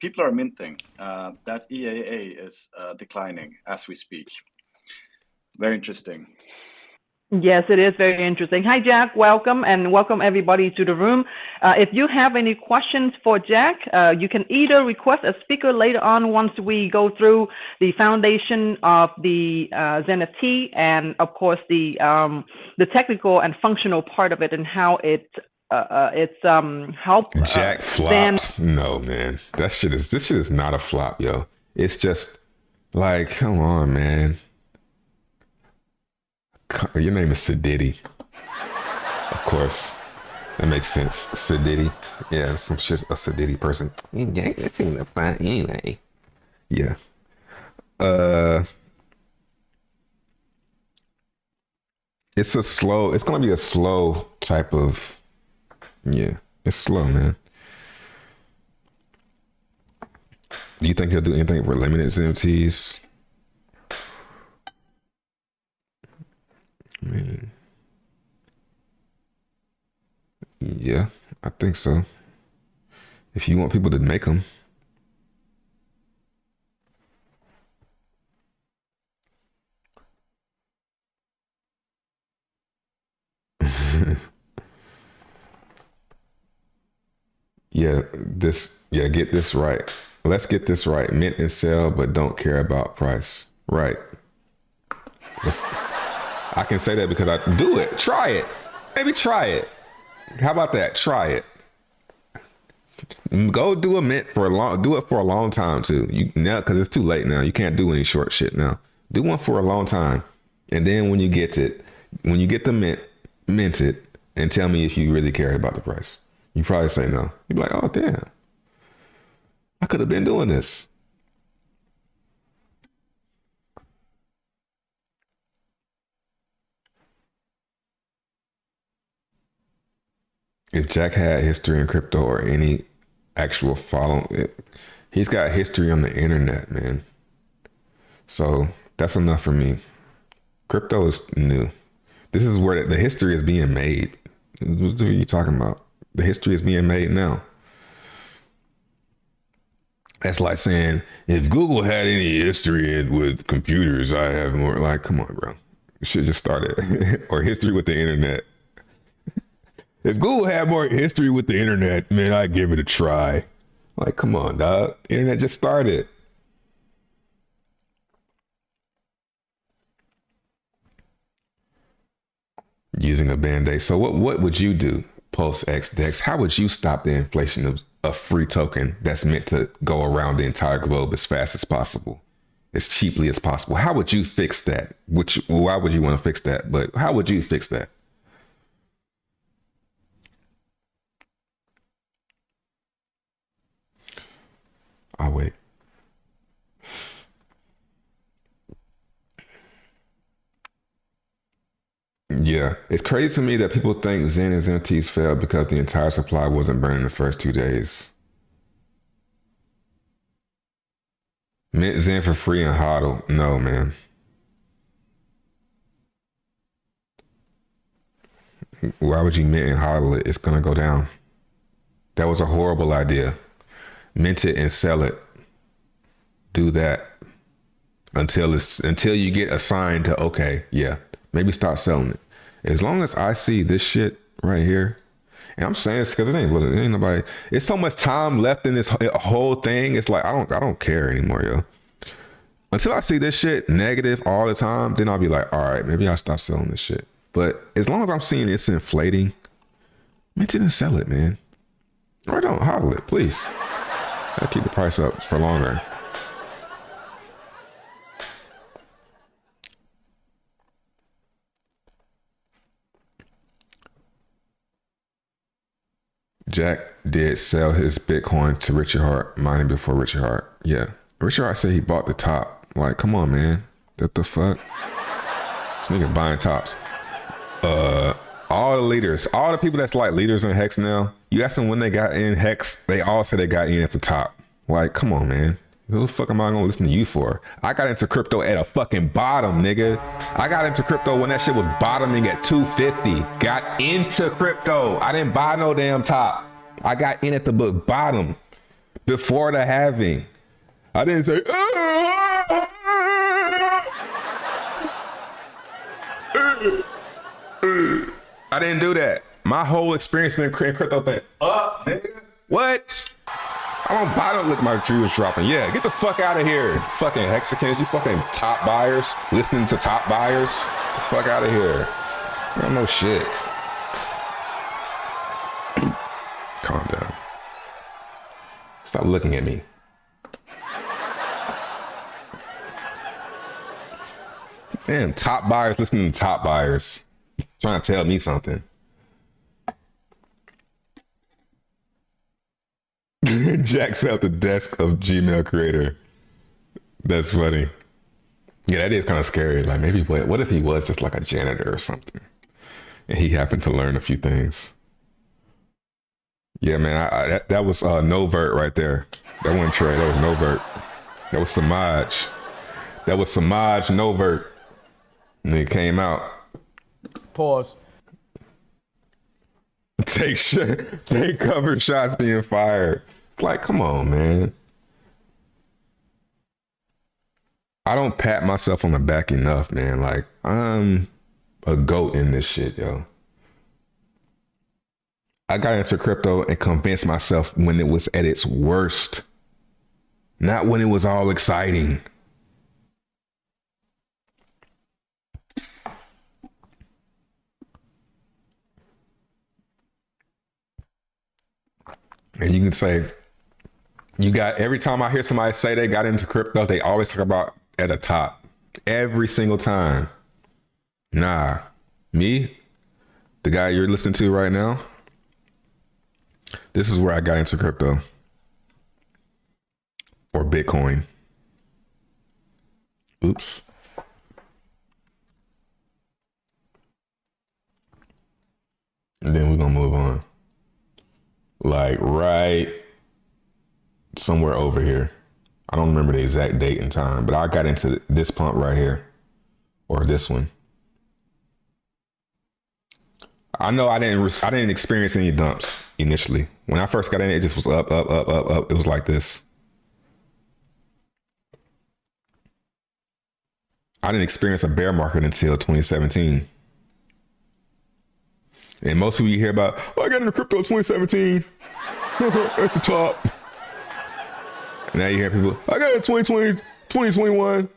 people are minting. That EAA is declining as we speak. Very interesting. Yes, it is very interesting. Hi, Jack. Welcome, and welcome everybody to the room. If you have any questions for Jack, you can either request a speaker later on once we go through the foundation of the ZenFT and, of course, the technical and functional part of it and how it's help. Jack flops. No, man. This shit is not a flop, yo. It's just like, come on, man. Your name is Sadiddy. Of course. That makes sense. Sadiddy. Yeah, some shit's a Sadiddy person. Anyway. Yeah. It's gonna be a slow type of, yeah, it's slow, man. Do you think he'll do anything for limited NFTs? I mean, yeah, I think so. If you want people to make them. Get this right. Let's get this right. Mint and sell, but don't care about price. Right. I can say that because I do it. Try it. Maybe try it. How about that? Try it. Go do a mint do it for a long time too. Now, because it's too late now. You can't do any short shit now. Do one for a long time. And then when you get the mint it and tell me if you really care about the price. You probably say no. You'd be like, oh damn. I could have been doing this. If Jack had history in crypto or any actual following, he's got history on the internet, man. So that's enough for me. Crypto is new. This is where the history is being made. What are you talking about? The history is being made now. That's like saying, if Google had any history with computers, I have more. Like, come on, bro. It should just started. Or history with the internet. If Google had more history with the internet, man, I'd give it a try. Like, come on, dog. Internet just started. Using a Band-Aid. So what would you do, Pulse X Dex? How would you stop the inflation of a free token that's meant to go around the entire globe as fast as possible, as cheaply as possible? How would you fix that? Why would you want to fix that? But how would you fix that? I'll wait. Yeah, it's crazy to me that people think Xen and ZenTs failed because the entire supply wasn't burned in the first 2 days. Mint Zen for free and hodl. No, man. Why would you mint and hodl it? It's gonna go down. That was a horrible idea. Mint it and sell it. Do that until you get assigned to, okay, yeah, maybe stop selling it. As long as I see this shit right here, and I'm saying this because it ain't nobody. It's so much time left in this whole thing. It's like I don't care anymore, yo. Until I see this shit negative all the time, then I'll be like, all right, maybe I'll stop selling this shit. But as long as I'm seeing it's inflating, mint it and sell it, man. Or don't hodl it, please. I'll keep the price up for longer. Jack did sell his Bitcoin to Richard Hart, mining before Richard Hart. Yeah. Richard Hart said he bought the top. Like, come on, man. What the fuck? This nigga buying tops. All the leaders, all the people that's like leaders in Hex now, you ask them when they got in Hex, they all say they got in at the top. Like, come on, man. Who the fuck am I gonna listen to you for? I got into crypto at a fucking bottom, nigga. I got into crypto when that shit was bottoming at 250. Got into crypto. I didn't buy no damn top. I got in at the bottom before the halving. I didn't say, I didn't do that. My whole experience been creating crypto been up, nigga. What? I don't buy, don't look at my tree dropping. Yeah, get the fuck out of here. Fucking Hexicans, you fucking top buyers, listening to top buyers. Get the fuck out of here. I don't know shit. Calm down. Stop looking at me. Damn, top buyers listening to top buyers. Trying to tell me something. Jack's at the desk of Gmail creator. That's funny. Yeah, that is kind of scary. Like, maybe what if he was just like a janitor or something, and he happened to learn a few things. Yeah, man, that was Novert right there. That wasn't Trey. That was Novert. That was Samaj. That was Samaj Novert. And it came out. Pause. Take cover shots being fired. It's like, come on, man. I don't pat myself on the back enough, man. Like, I'm a goat in this shit, yo. I got into crypto and convinced myself when it was at its worst, not when it was all exciting. And you can say, you got, every time I hear somebody say they got into crypto, they always talk about at the top. Every single time. Nah, me, the guy you're listening to right now, this is where I got into crypto. Or Bitcoin. Oops. And then we're gonna move on. Like right somewhere over here. I don't remember the exact date and time, but I got into this pump right here, or this one. I know I didn't experience any dumps initially. When I first got in, it just was up, up, up, up, up. It was like this. I didn't experience a bear market until 2017. And most people you hear about, oh, I got into crypto in 2017 at the top. And now you hear people, I got in 2020, 2021.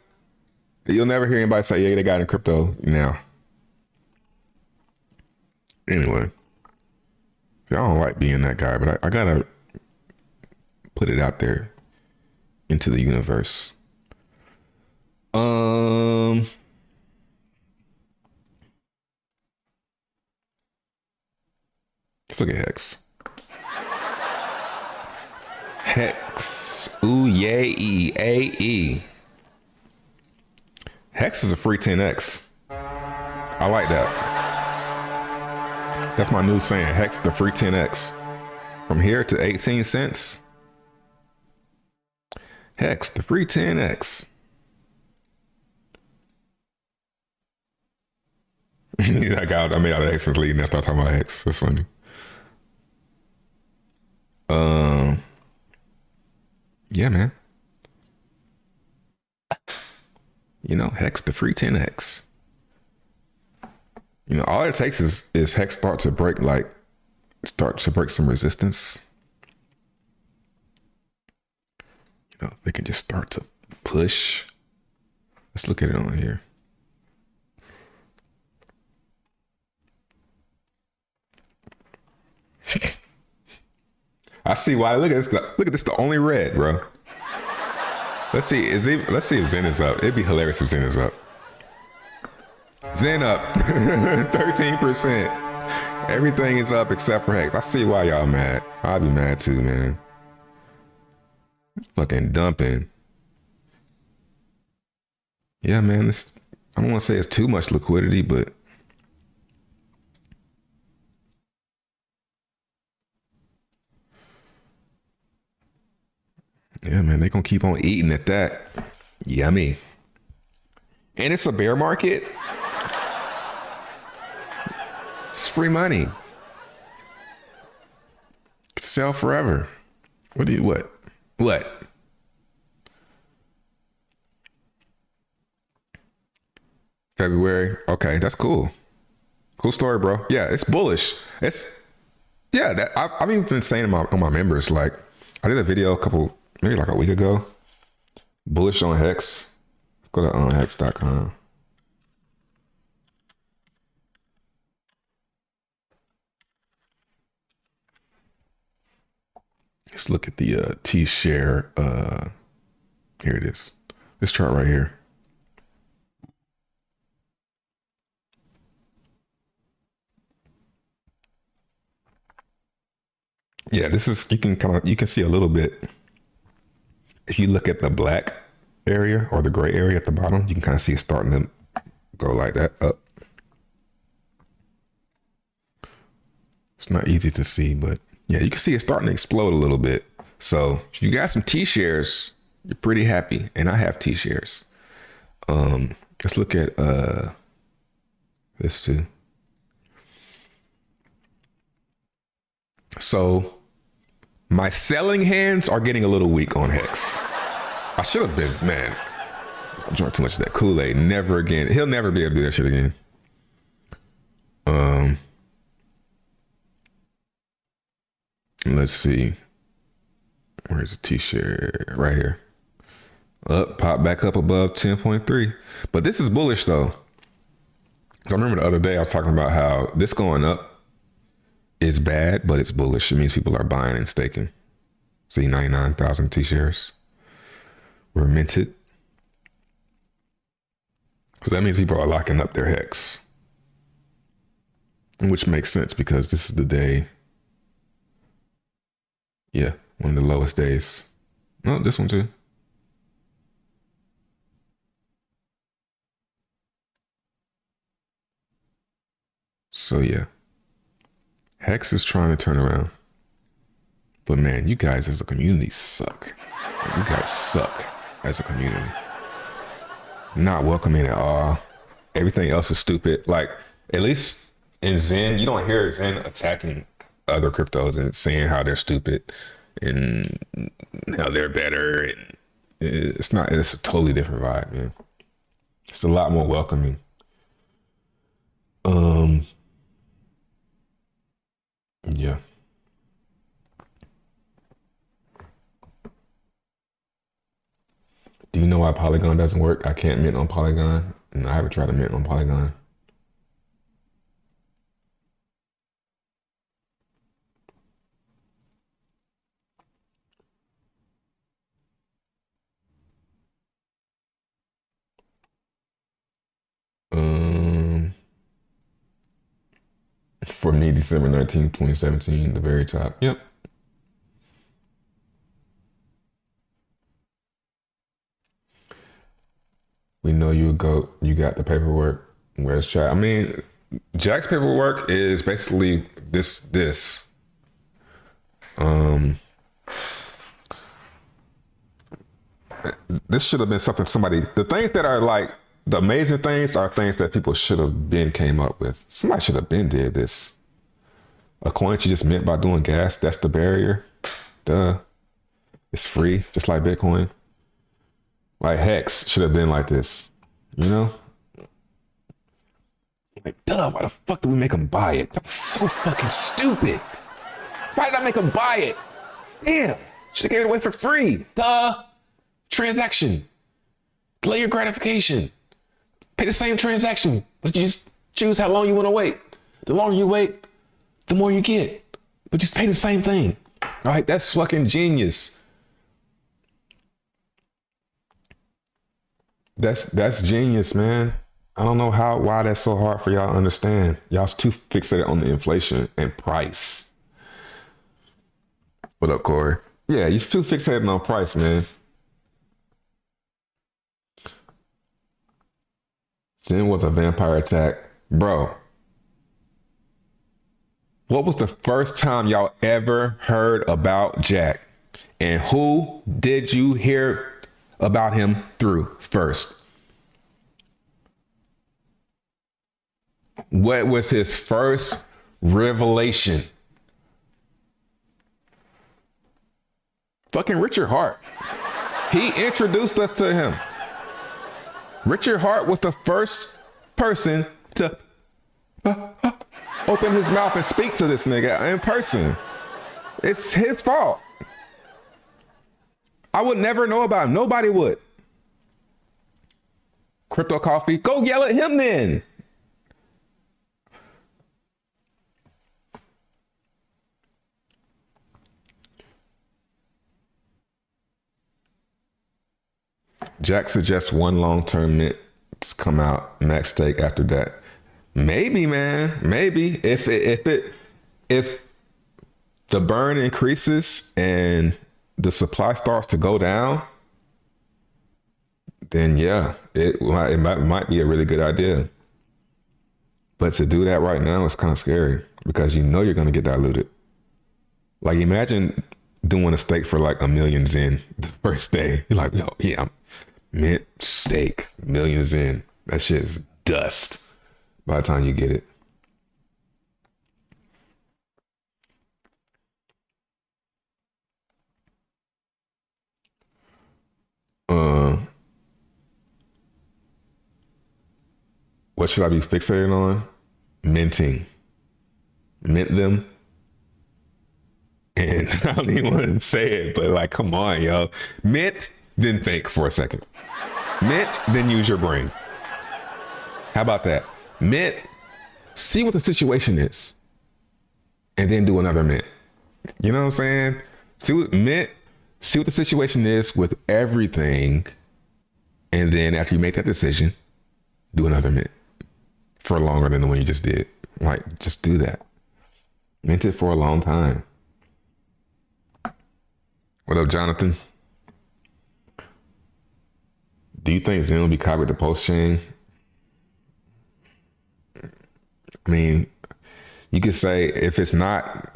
You'll never hear anybody say, yeah, they got in crypto now. Anyway, I don't like being that guy, but I gotta put it out there into the universe. Let's look at Hex. Hex. Ooh, yay, E. Hex is a free 10x. I like that. That's my new saying. Hex the free 10x. From here to 18 cents. Hex, the free 10x. I made out of Hex since leading. That's not talking about Hex. That's funny. Yeah, man. You know, Hex, the free 10x. You know, all it takes is Hex start to break some resistance. You know, they can just start to push. Let's look at it on here. I see why. Look at this. Look at this. The only red, bro. Let's see if Xen is up. It'd be hilarious if Xen is up. Xen up 13%. Everything is up except for Hex. I see why y'all mad. I'd be mad too, man. Fucking dumping. Yeah, man. I don't want to say it's too much liquidity, but yeah, man, they gonna keep on eating at that. Yummy. And it's a bear market. It's free money. Sell forever. What? February. Okay, that's cool. Cool story, bro. Yeah, it's bullish. I've even been saying on my members, like, I did a video maybe like a week ago. Bullish on Hex. Let's go to hex.com. Let's look at the T-share. Here it is. This chart right here. Yeah, this is, you can see a little bit. If you look at the black area or the gray area at the bottom, you can kind of see it starting to go like that up. It's not easy to see, but yeah, you can see it starting to explode a little bit. So if you got some T-shares, you're pretty happy. And I have T-shares. Let's look at this too. So my selling hands are getting a little weak on Hex. I should have been, man. I drank too much of that Kool-Aid. Never again. He'll never be able to do that shit again. Let's see. Where's the T-shirt? Right here. Pop back up above 10.3. But this is bullish though. So I remember the other day I was talking about how this going up is bad, but it's bullish. It means people are buying and staking. See, 99,000 T-shares were minted. So that means people are locking up their Hex. Which makes sense because this is the day. Yeah, one of the lowest days. No, this one too. So yeah. Hex is trying to turn around. But man, you guys as a community suck. You guys suck as a community. Not welcoming at all. Everything else is stupid. Like, at least in Xen, you don't hear Xen attacking other cryptos and saying how they're stupid and how they're better. And it's a totally different vibe, man. It's a lot more welcoming. Yeah. Do you know why Polygon doesn't work? I can't mint on Polygon, and I haven't tried to mint on Polygon. For me, December 19th, 2017, the very top. Yep. We know you got the paperwork. Where's Jack? I mean, Jack's paperwork is basically this. this should have been something somebody. The things that are like the amazing things are things that people should have been came up with. Somebody should have been did this. A coin that you just mint by doing gas. That's the barrier. Duh. It's free, just like Bitcoin. Like Hex should have been like this. You know? Like, duh, why the fuck did we make them buy it? That was so fucking stupid. Why did I make them buy it? Damn. Should have gave it away for free. Duh. Transaction. Delay your gratification. Pay the same transaction, but you just choose how long you want to wait. The longer you wait, the more you get. But just pay the same thing. All right, that's fucking genius. That's genius, man. I don't know why that's so hard for y'all to understand. Y'all's too fixated on the inflation and price. What up, Corey? Yeah, you're too fixated on price, man. Then was a vampire attack. Bro, what was the first time y'all ever heard about Jack? And who did you hear about him through first? What was his first revelation? Fucking Richard Hart. He introduced us to him. Richard Hart was the first person to open his mouth and speak to this nigga in person. It's his fault. I would never know about him. Nobody would. Crypto Coffee, go yell at him then. Jack suggests one long-term mint to come out, max stake after that. Maybe, man. Maybe if the burn increases and the supply starts to go down, then yeah, it might be a really good idea. But to do that right now is kind of scary because you know you're going to get diluted. Like imagine doing a stake for like 1 million Zen the first day. You're like, yo, yeah, I'm mint stake, millions in. That shit is dust by the time you get it. What should I be fixated on? Minting. Mint them. And I don't even want to say it, but like, come on, yo. Mint, then think for a second. Mint, then use your brain. How about that? Mint, see what the situation is, and then do another mint. You know what I'm saying? See what the situation is with everything, and then after you make that decision, do another mint for longer than the one you just did. Like, just do that. Mint it for a long time. What up, Jonathan? Do you think Xen will be copied to post chain? I mean, you could say if it's not,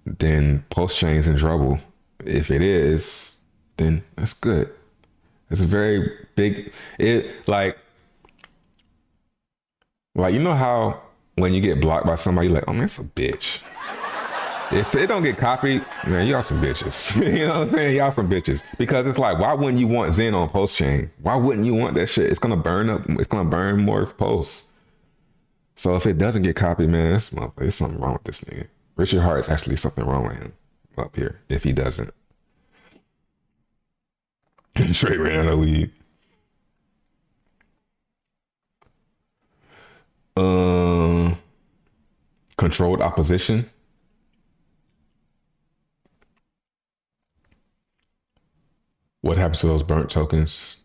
then post chain's in trouble. If it is, then that's good. It's a very big, like you know how when you get blocked by somebody, you're like, oh man, that's a bitch. If it don't get copied, man, y'all some bitches. You know what I'm saying? Y'all some bitches. Because it's like, why wouldn't you want Xen on post chain? Why wouldn't you want that shit? It's gonna burn up. It's gonna burn more posts. So if it doesn't get copied, man, there's something wrong with this nigga. Richard Hart is actually something wrong with him up here. If he doesn't, Trey ran out of weed. Controlled opposition. What happens to those burnt tokens?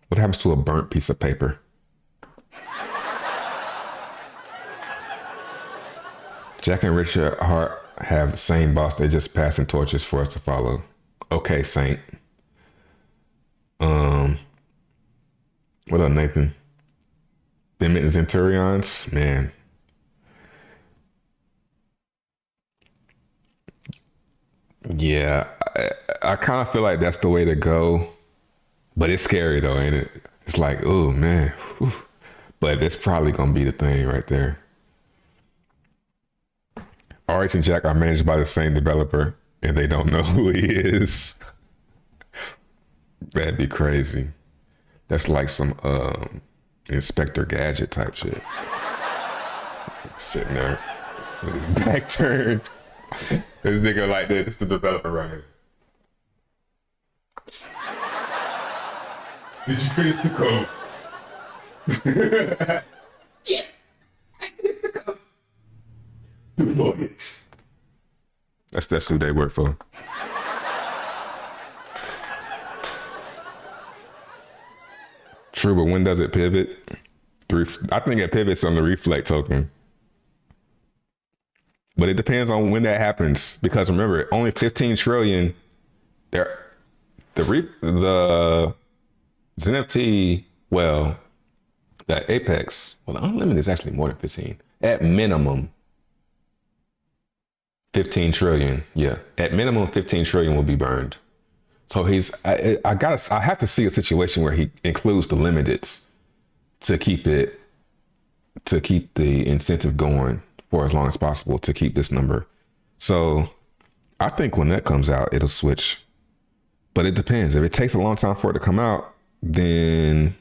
What happens to a burnt piece of paper? Jack and Richard Hart have the same boss. They're just passing torches for us to follow. Okay, Saint. What up, Nathan? Bennett and Centurions, man. Yeah, I kind of feel like that's the way to go, but it's scary though, ain't it? It's like, oh man, whew. But that's probably gonna be the thing right there. RH and Jack are managed by the same developer, and they don't know who he is. That'd be crazy. That's like some Inspector Gadget type shit. Sitting there with his back turned. This nigga like this. This is the developer right here. Did you finish the code? Deploy it. That's who they work for. True, but when does it pivot? I think it pivots on the reflect token. But it depends on when that happens. Because remember, only 15 trillion. The ZenFT, well, that Apex, well, the unlimited is actually more than 15. At minimum, 15 trillion. Yeah, at minimum, 15 trillion will be burned. So I have to see a situation where he includes the limiteds to keep the incentive going for as long as possible to keep this number. So I think when that comes out, it'll switch. But it depends. If it takes a long time for it to come out, then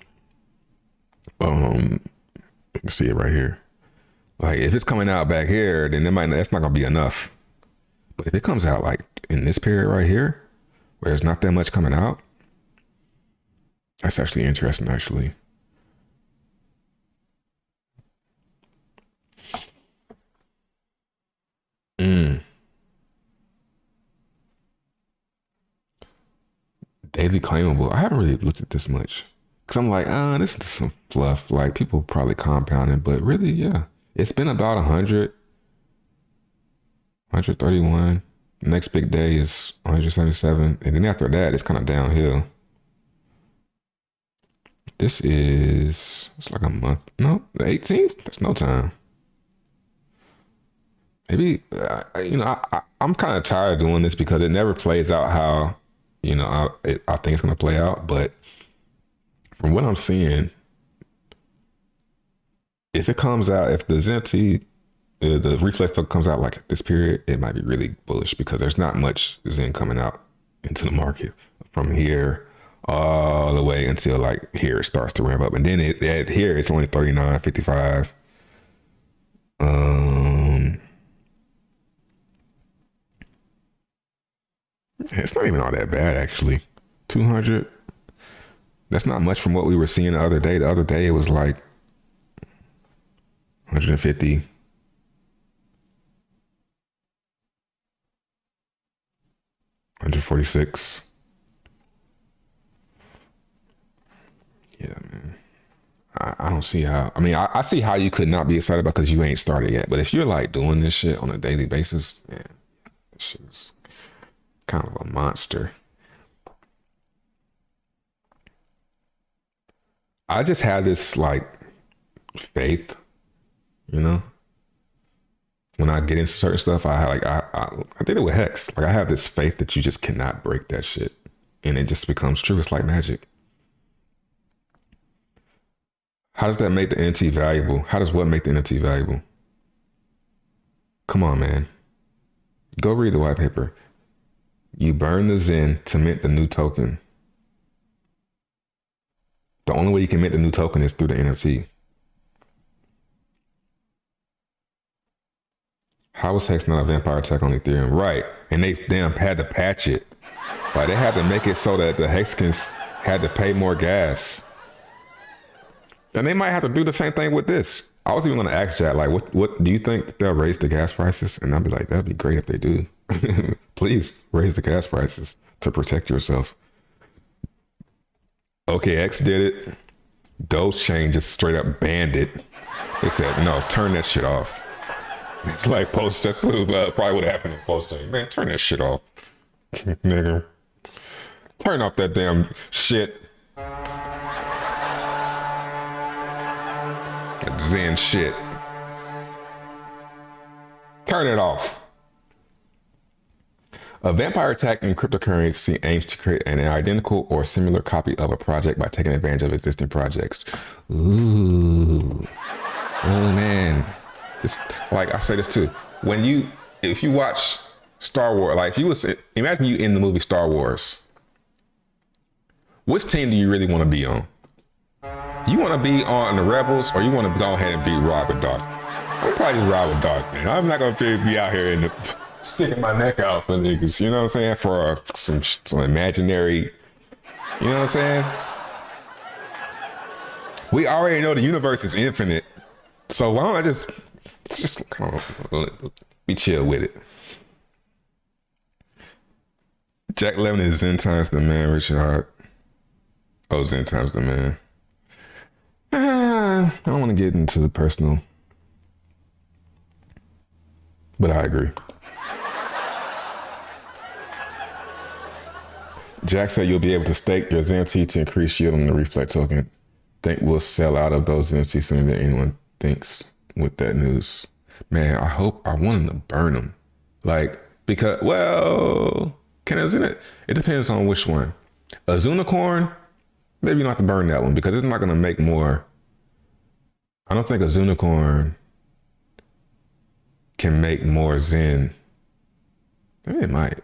you can see it right here. Like if it's coming out back here, then that's not gonna be enough. But if it comes out like in this period right here, where there's not that much coming out, that's actually interesting, actually. Daily claimable. I haven't really looked at this much. Cause I'm like, this is just some fluff. Like people probably compounding, but really, yeah. It's been about 100, 131. Next big day is 177. And then after that, it's kind of downhill. It's like a month. No, the 18th? That's no time. Maybe, I'm kind of tired of doing this because it never plays out how, I think it's going to play out. But from what I'm seeing, if it comes out, if the ZenFT, the reflex token comes out like this period, it might be really bullish because there's not much Zen coming out into the market from here all the way until like here it starts to ramp up. And then here it's only 39.55. It's not even all that bad actually. 200. That's not much from what we were seeing the other day. The other day it was like 150. $146. Yeah, man. I don't see how. I mean, I see how you could not be excited about because you ain't started yet. But if you're like doing this shit on a daily basis, man, this shit is kind of a monster. I just had this like faith, when I get into certain stuff, I did it with Hex. Like I have this faith that you just cannot break that shit, and it just becomes true. It's like magic. How does that make the NFT valuable? How does what make the NFT valuable? Come on, man. Go read the white paper. You burn the Zen to mint the new token. The only way you can mint the new token is through the NFT. How was Hex not a vampire tech on Ethereum? Right. And they damn had to patch it. Like they had to make it so that the Hexicans had to pay more gas. And they might have to do the same thing with this. I was even going to ask Jack, like, what do you think they'll raise the gas prices? And I'd be like, that'd be great if they do. Please raise the gas prices to protect yourself. OKX did it. Doge Chain just straight up banned it. They said, no, turn that shit off. It's like Post, that's probably what happened in Post Chain. Man, turn that shit off. Nigga. Turn off that damn shit. That Zen shit. Turn it off. A vampire attack in cryptocurrency aims to create an identical or similar copy of a project by taking advantage of existing projects. Ooh. Oh man. Just like I say this too. If you watch Star Wars, like if you was imagine you in the movie Star Wars, which team do you really want to be on? Do you want to be on the Rebels or you want to go ahead and beat Robert Dark? I'm probably Robert Dark, man. I'm not gonna be out here and sticking my neck out for niggas, you know what I'm saying? For some imaginary, you know what I'm saying? We already know the universe is infinite. So why don't I just come on, be chill with it. Jack Levin is Zen times the man, Richard Hart. Oh, Zen times the man. I don't want to get into the personal, but I agree. Jack said you'll be able to stake your ZNT to increase yield on the Reflect token. Think we'll sell out of those ZNT sooner than anyone thinks with that news. Man, I want them to burn them. Like, because, well, it depends on which one. A Zunicorn, maybe you don't have to burn that one because it's not going to make more. I don't think a Zunicorn can make more Zen. It might.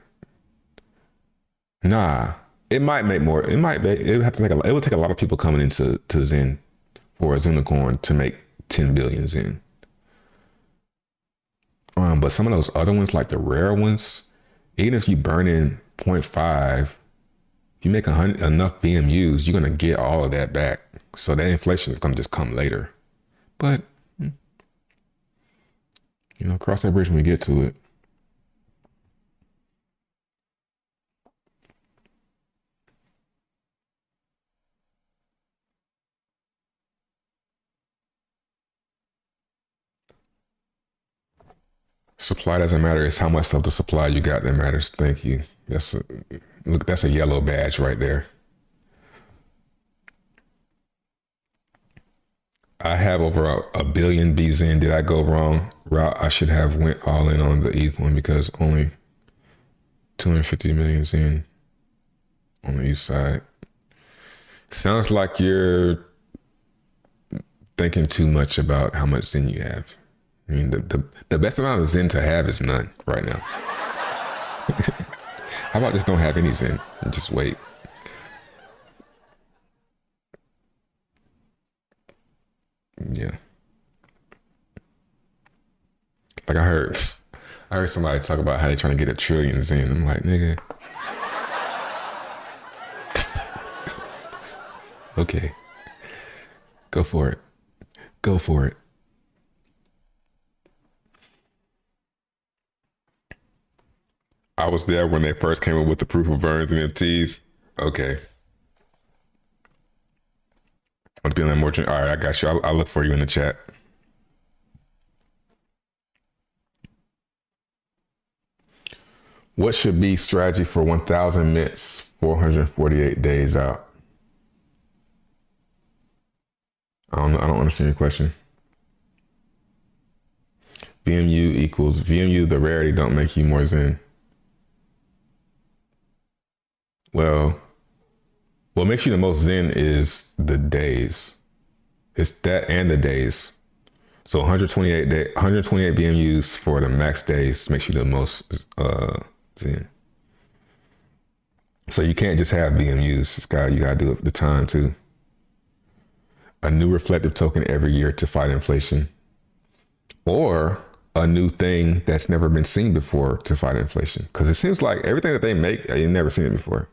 Nah, it might make more. It would take a lot of people coming into Zen for a Zunicorn to make 10 billion Zen. But some of those other ones, like the rare ones, even if you burn in 0.5, if you make enough BMUs, you're gonna get all of that back. So that inflation is gonna just come later. But cross that bridge when we get to it. Supply doesn't matter. It's how much of the supply you got that matters. Thank you. That's a yellow badge right there. I have over a billion BZN. Did I go wrong route? I should have went all in on the ETH one because only 250 million Zen on the east side. Sounds like you're thinking too much about how much Zen you have. I mean, the best amount of Zen to have is none right now. How about just don't have any Zen and just wait? Yeah. Like I heard somebody talk about how they're trying to get 1 trillion Zen. I'm like, nigga. Okay. Go for it. Go for it. I was there when they first came up with the proof of burns and NFTs. Okay. I'm feeling more. All right, I got you. I'll look for you in the chat. What should be strategy for 1,000 mints, 448 days out? I don't understand your question. VMU equals VMU. The rarity don't make you more Zen. Well, what makes you the most Zen is the days. It's that and the days. So 128 BMUs for the max days makes you the most Zen. So you can't just have BMUs. You gotta do it the time too. A new reflective token every year to fight inflation, or a new thing that's never been seen before to fight inflation. Because it seems like everything that they make, you've never seen it before.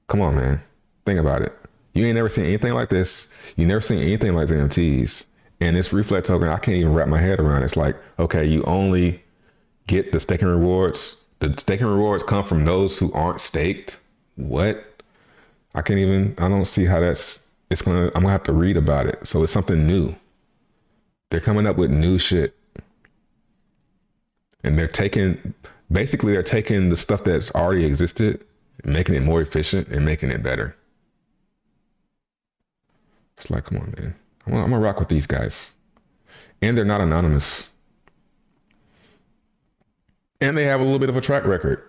Come on, man. Think about it. You ain't never seen anything like this. You never seen anything like the NFTs. And this reflect token, I can't even wrap my head around it. It's like, okay, you only get the staking rewards. The staking rewards come from those who aren't staked. What? I don't see how I'm gonna have to read about it. So it's something new. They're coming up with new shit. And they're taking the stuff that's already existed, making it more efficient and making it better. It's like, come on, man. I'm gonna rock with these guys. And they're not anonymous. And they have a little bit of a track record.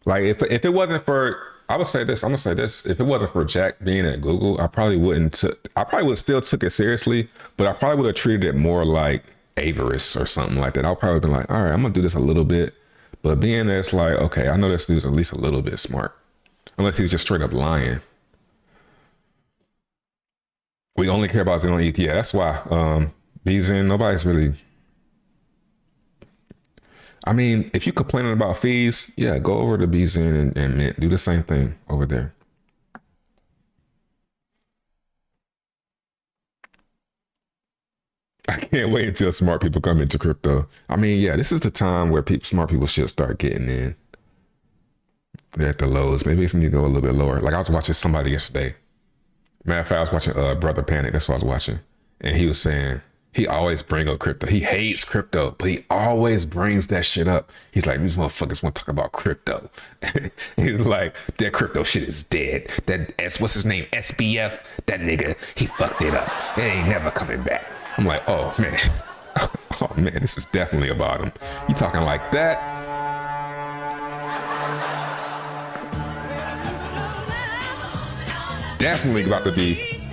Like if it wasn't for, I would say this. I'm gonna say this. If it wasn't for Jack being at Google, I probably wouldn't. I probably would have still took it seriously, but I probably would have treated it more like avarice or something like that. I'll probably been like, all right, I'm gonna do this a little bit, but being that it's like, okay, I know this dude's at least a little bit smart, unless he's just straight up lying. We only care about Xen on ETH. Yeah, that's why. Xen, nobody's really. I mean, if you're complaining about fees, yeah, go over to Xen and Mint. Do the same thing over there. I can't wait until smart people come into crypto. I mean, yeah, this is the time where smart people should start getting in. They're at the lows. Maybe it's need to go a little bit lower. Like I was watching somebody yesterday. Matter of fact, I was watching Brother Panic. That's what I was watching. And he was saying, he always bring up crypto. He hates crypto, but he always brings that shit up. He's like, these motherfuckers want to talk about crypto. He's like, that crypto shit is dead. What's his name? SBF, that nigga, he fucked it up. It ain't never coming back. I'm like, oh man. Oh man, this is definitely about him. You talking like that? Definitely about to be.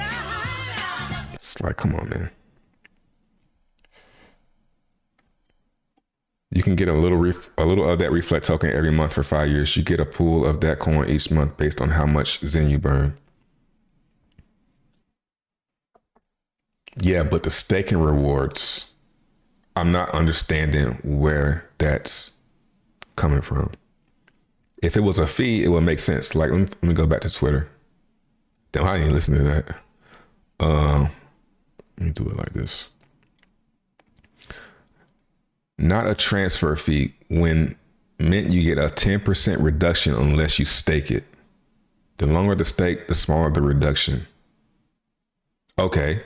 It's like, come on, man. You can get a little of that reflect token every month for 5 years. You get a pool of that coin each month based on how much Xen you burn. Yeah, but the staking rewards, I'm not understanding where that's coming from. If it was a fee, it would make sense. Like, let me go back to Twitter. Damn, I ain't listening to that. Let me do it like this. Not a transfer fee. When Mint, you get a 10% reduction unless you stake it. The longer the stake, the smaller the reduction. Okay.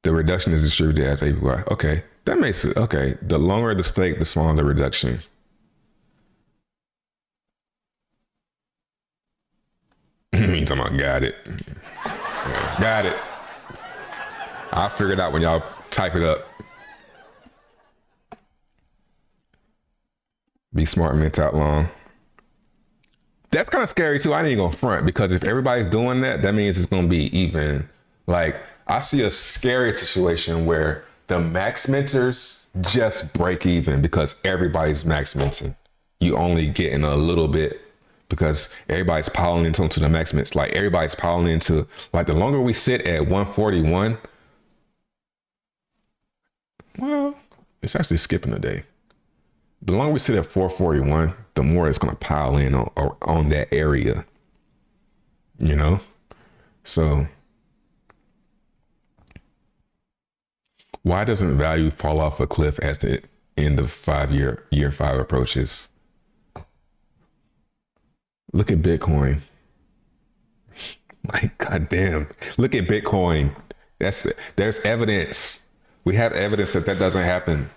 The reduction is distributed as APY. Okay, that makes it, okay. The longer the stake, the smaller the reduction. Means I'm got it. Yeah, got it. I'll figure it out when y'all type it up. Be smart, Mint out long. That's kind of scary too. I ain't gonna front, because if everybody's doing that, that means it's gonna be even. Like, I see a scary situation where the max minters just break even because everybody's max minting. You only getting a little bit because everybody's piling into the max mints. Like, everybody's piling into, like, the longer we sit at 141, well, it's actually skipping a day. The longer we sit at 441, the more it's going to pile in on that area, you know? So why doesn't value fall off a cliff as the end of year 5 approaches? Look at Bitcoin. Like, goddamn, look at Bitcoin. There's evidence. We have evidence that doesn't happen.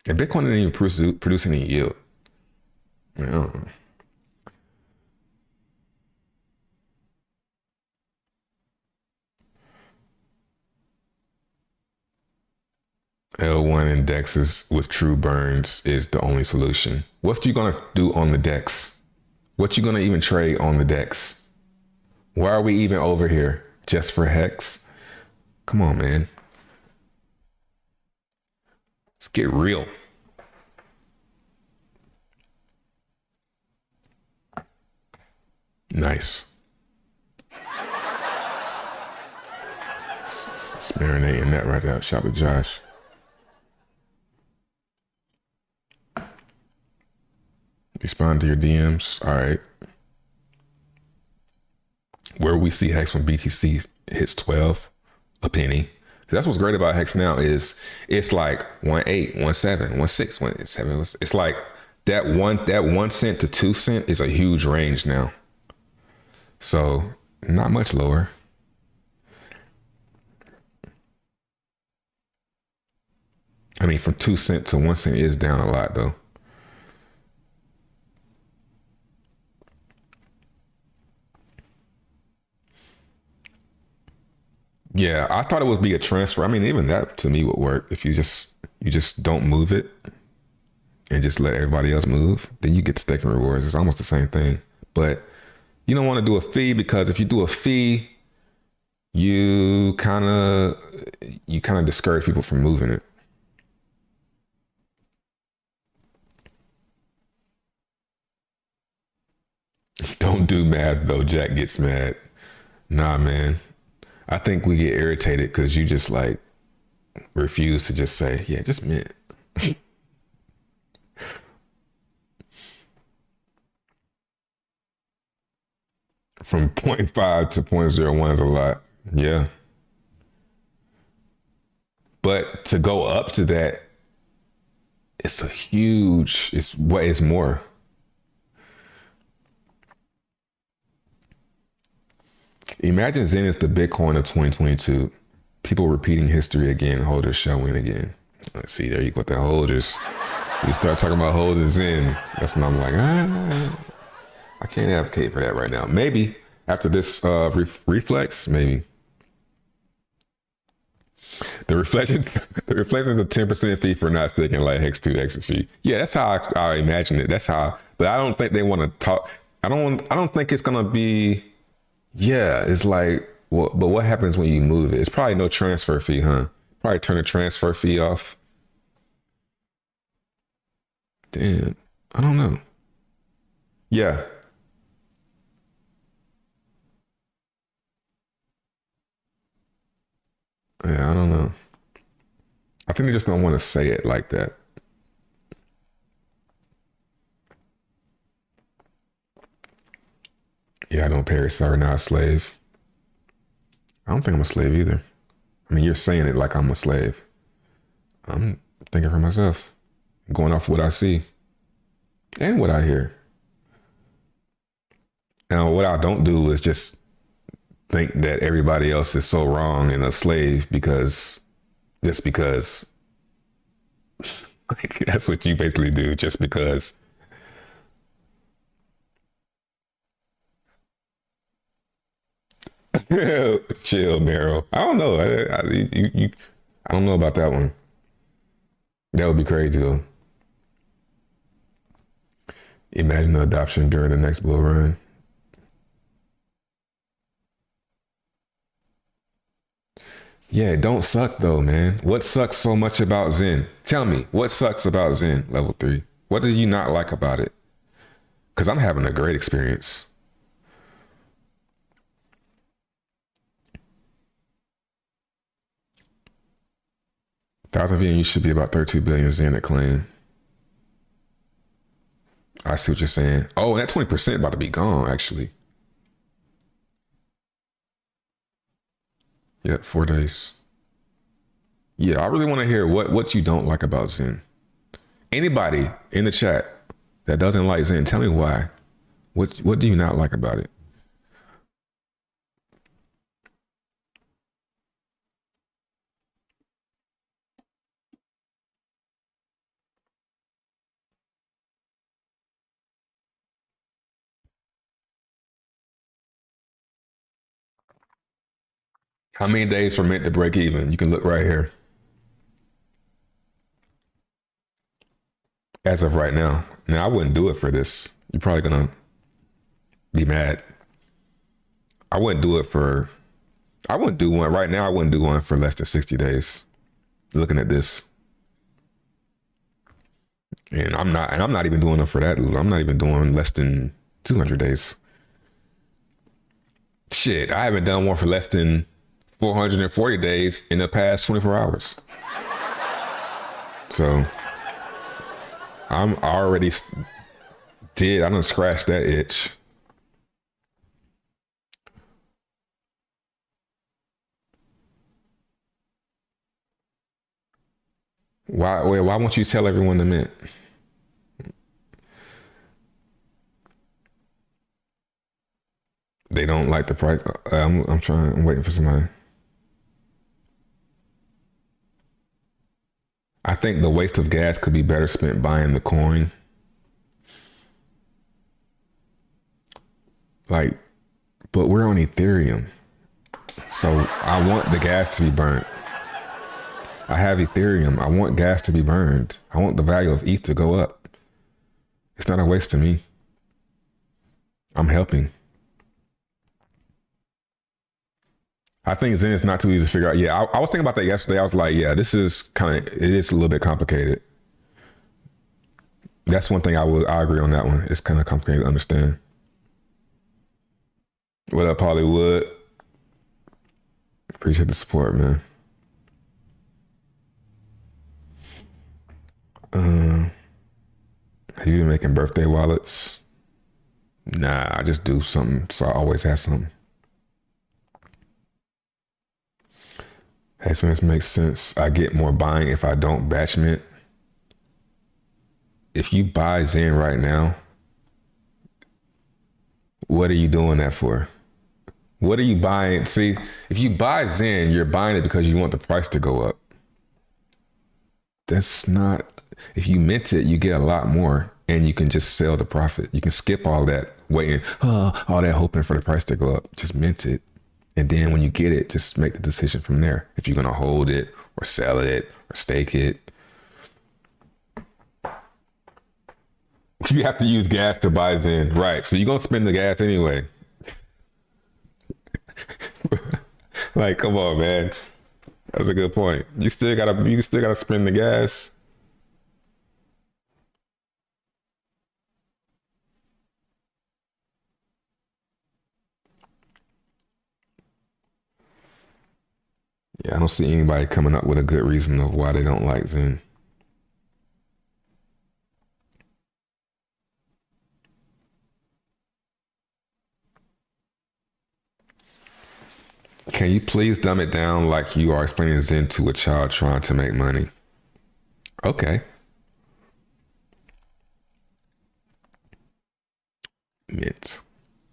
And Bitcoin didn't even produce any yield. I don't know. L1 indexes with true burns is the only solution. What's you gonna do on the DEX? What you gonna even trade on the DEX? Why are we even over here? Just for Hex? Come on, man. Let's get real. Nice. It's marinating that right out. Shout out to Josh. Respond to your DMs. All right. Where we see Hex when BTC hits 12 a penny. That's what's great about Hex now is it's like 1.8, 1.7, 1.6, 1.7. It's like that 1 cent to 2 cent is a huge range now. So not much lower. I mean, from 2 cent to 1 cent is down a lot though. Yeah, I thought it would be a transfer. I mean, even that to me would work if you just you just don't move it and just let everybody else move, then you get staking rewards. It's almost the same thing. But you don't want to do a fee, because if you do a fee, you kind of discourage people from moving it. Don't do math though. Jack gets mad. Nah, man. I think we get irritated because you just like refuse to just say, yeah, just mint. From 0.5 to 0.01 is a lot. Yeah. But to go up to that, it's what is more. Imagine Xen is the Bitcoin of 2022. People repeating history again. Holders shall win again. Let's see, there you go with the holders. You start talking about holding Xen. That's when I'm like, I can't advocate for that right now. Maybe after this reflex, maybe. The reflection's a 10% fee for not staking like Hex 2 exit fee. Yeah, that's how I imagine it. That's how, but I don't think they want to talk. I don't think it's gonna be. Yeah, it's like, well, but what happens when you move it? It's probably no transfer fee, huh? Probably turn the transfer fee off. Damn, I don't know. Yeah. Yeah, I don't know. I think they just don't want to say it like that. Yeah, I don't pay. Sorry, not a slave. I don't think I'm a slave either. I mean, you're saying it like I'm a slave. I'm thinking for myself, going off what I see and what I hear. Now, what I don't do is just think that everybody else is so wrong and a slave because like, that's what you basically do, just because. Chill, Meryl. I don't know. I don't know about that one. That would be crazy though. Imagine the adoption during the next bull run. Yeah, it don't suck though, man. What sucks so much about Xen? Tell me, what sucks about Xen level 3? What do you not like about it? Because I'm having a great experience. Thousand VNU should be about 32 billion Xen at claim. I see what you're saying. Oh, that 20% about to be gone, actually. Yeah, 4 days. Yeah, I really want to hear what you don't like about Xen. Anybody in the chat that doesn't like Xen, tell me why. What do you not like about it? How many days for mint to break even? You can look right here. As of right now. Now, I wouldn't do it for this. You're probably gonna be mad. I wouldn't do one right now. I wouldn't do one for less than 60 days. Looking at this. And I'm not even doing it for that. I'm not even doing less than 200 days. Shit, I haven't done one for less than 440 days in the past 24 hours. So I done scratched that itch. Why won't you tell everyone to mint? They don't like the price. I'm waiting for somebody. I think the waste of gas could be better spent buying the coin. Like, but we're on Ethereum. So I want the gas to be burnt. I have Ethereum. I want gas to be burned. I want the value of ETH to go up. It's not a waste to me. I'm helping. I think Zen is not too easy to figure out. Yeah, I was thinking about that yesterday. I was like, yeah, this is it is a little bit complicated. That's one thing I agree on that one. It's kind of complicated to understand. What up, Hollywood? Appreciate the support, man. Have you been making birthday wallets? Nah, I just do something, so I always have something. Hey, so this makes sense. I get more buying if I don't batch mint. If you buy Zen right now, what are you doing that for? What are you buying? See, if you buy Zen, you're buying it because you want the price to go up. That's not, if you mint it, you get a lot more and you can just sell the profit. You can skip all that waiting, all that hoping for the price to go up. Just mint it. And then when you get it, just make the decision from there. If you're going to hold it or sell it or stake it. You have to use gas to buy Zen. Right. So you're going to spend the gas anyway. Like, come on, man. That's a good point. You still gotta spend the gas. Yeah, I don't see anybody coming up with a good reason of why they don't like Zen. Can you please dumb it down like you are explaining Zen to a child trying to make money? Okay. Mint.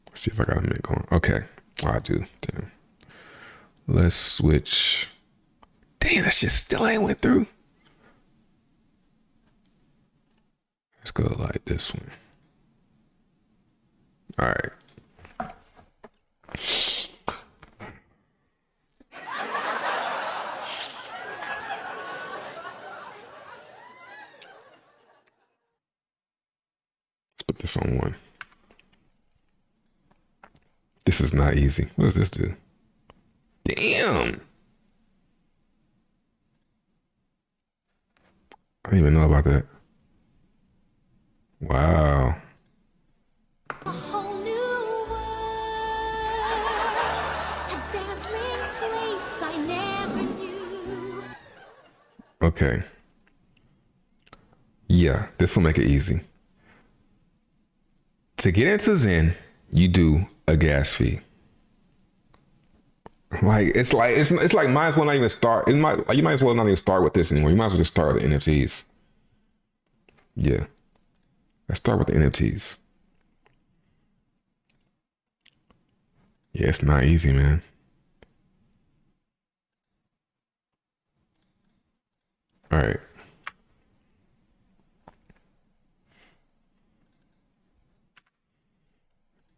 Let's see if I got a mint going. Okay. I do. Damn. Let's switch. Damn, that shit still ain't went through. Let's go like this one. All right. Let's put this on one. This is not easy. What does this do? Damn. I didn't even know about that. Wow. A whole new world, a dazzling place I never knew. Okay. Yeah, this will make it easy. To get into Zen, you do a gas fee. It's like might as well not even start. You might as well not even start with this anymore. You might as well just start with the NFTs. Yeah. Let's start with the NFTs. Yeah, it's not easy, man. All right.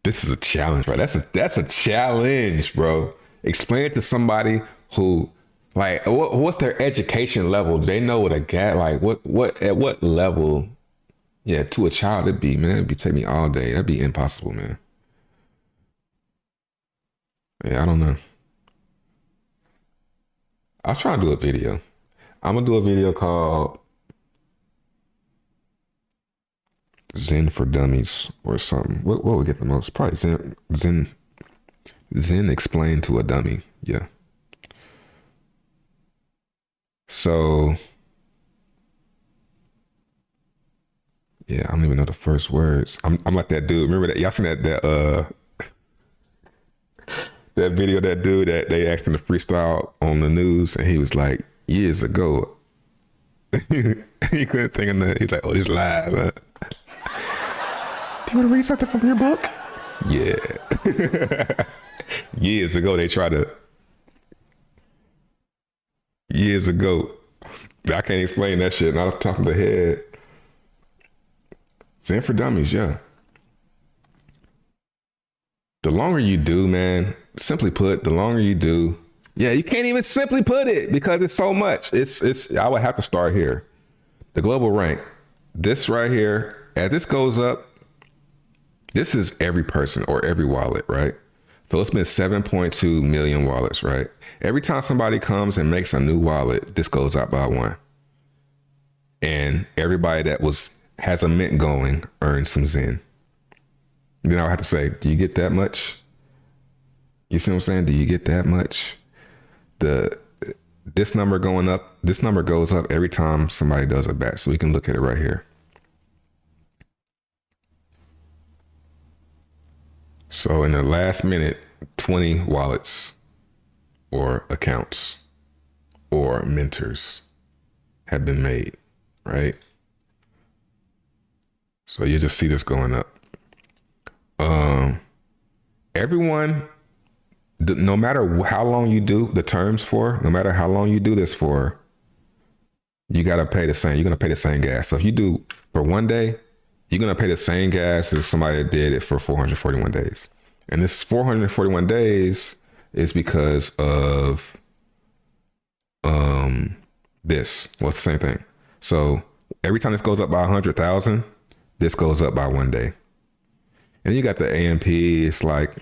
This is a challenge, bro. That's a challenge, bro. Explain it to somebody who, like, what's their education level? Do they know what a gas, like, what at what level? Yeah, to a child, it'd be take me all day. That'd be impossible, man. Yeah, I don't know. I was trying to do a video. I'm gonna do a video called Zen for Dummies or something. What would get the most? Probably Zen explained to a dummy. Yeah. So yeah, I don't even know the first words. I'm like that dude. Remember that? Y'all seen that that video of that dude that they asked him to freestyle on the news, and he was like, years ago. He couldn't think of nothing. He's like, oh, this live, huh? Do you want to read something from your book? Yeah. Years ago, they tried to. Years ago. I can't explain that shit, not off the top of the head. Zen for Dummies, yeah. The longer you do, man, simply put, the longer you do, Yeah, you can't even simply put it because it's so much. It's I would have to start here. The global rank. This right here, as this goes up, this is every person or every wallet, right? So it's been 7.2 million wallets, right? Every time somebody comes and makes a new wallet, this goes up by 1. And everybody that has a mint going earns some Xen. Then I would have to say, do you get that much? You see what I'm saying? Do you get that much? This number going up, this number goes up every time somebody does a batch. So we can look at it right here. So in the last minute, 20 wallets or accounts or mentors have been made, right? So you just see this going up. Everyone, no matter how long you do the terms for, no matter how long you do this for, you got to pay the same. You're going to pay the same gas. So if you do for 1 day, you're going to pay the same gas as somebody that did it for 441 days. And this 441 days is because of this. Well, it's the same thing. So every time this goes up by 100,000, this goes up by 1 day. And you got the AMP. It's like,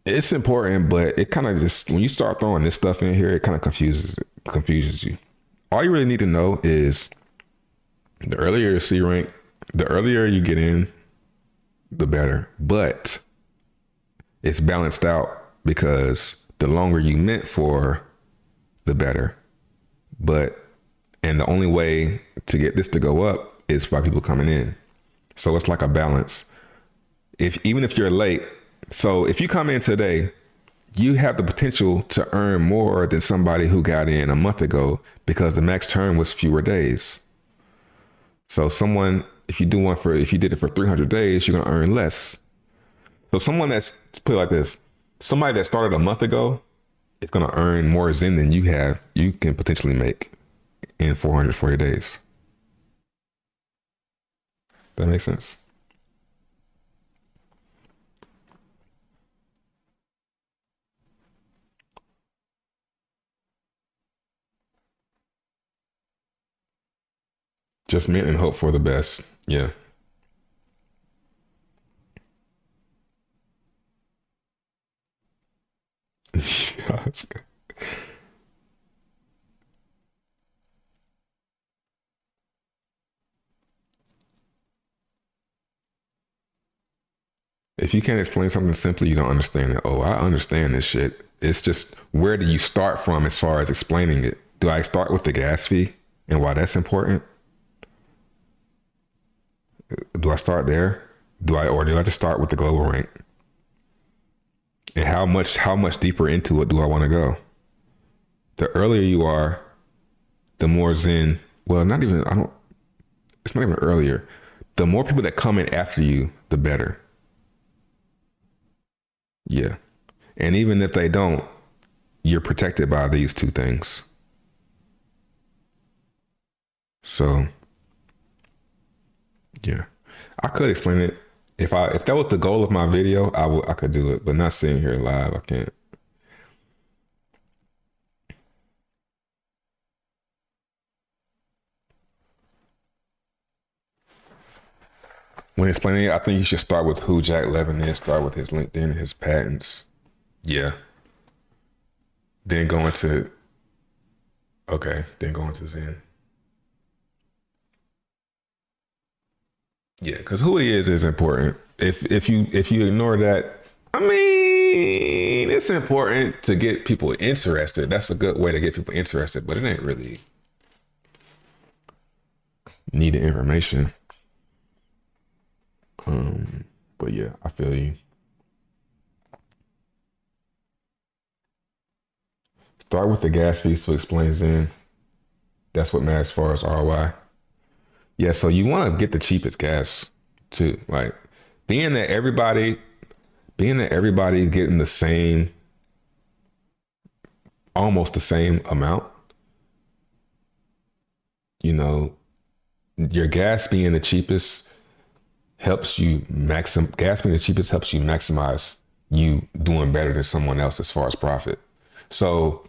it's important, but it kind of just, when you start throwing this stuff in here, it kind of confuses you. All you really need to know is the earlier your C rank, the earlier you get in, the better. But it's balanced out because the longer you mint for, the better. And the only way to get this to go up is by people coming in. So it's like a balance. Even if you're late, so if you come in today, you have the potential to earn more than somebody who got in a month ago because the max term was fewer days. So if you did it for 300 days, you're gonna earn less. So someone that's, put it like this, somebody that started a month ago is gonna earn more Xen than you can potentially make in 440 days. That makes sense. Just mint and hope for the best. Yeah. If you can't explain something simply, you don't understand it. Oh, I understand this shit. It's just, where do you start from as far as explaining it? Do I start with the gas fee and why that's important? Do I start there? Do I just start with the global rank? And how much deeper into it do I want to go? The earlier you are, the more Xen. Well, it's not even earlier. The more people that come in after you, the better. Yeah. And even if they don't, you're protected by these two things. So, yeah. I could explain it. If that was the goal of my video, I could do it, but not sitting here live, I can't. When explaining it, I think you should start with who Jack Levin is, start with his LinkedIn, his patents. Yeah. Then go into Xen. Yeah, because who he is important. If you ignore that, I mean, it's important to get people interested. That's a good way to get people interested, but it ain't really needed information. But yeah, I feel you. Start with the gas fees to explain Xen. That's what matters as far as ROI. Yeah, so you want to get the cheapest gas too. Like being that everybody getting the same, almost the same amount, your gas being the cheapest helps you gas being the cheapest helps you maximize you doing better than someone else as far as profit. So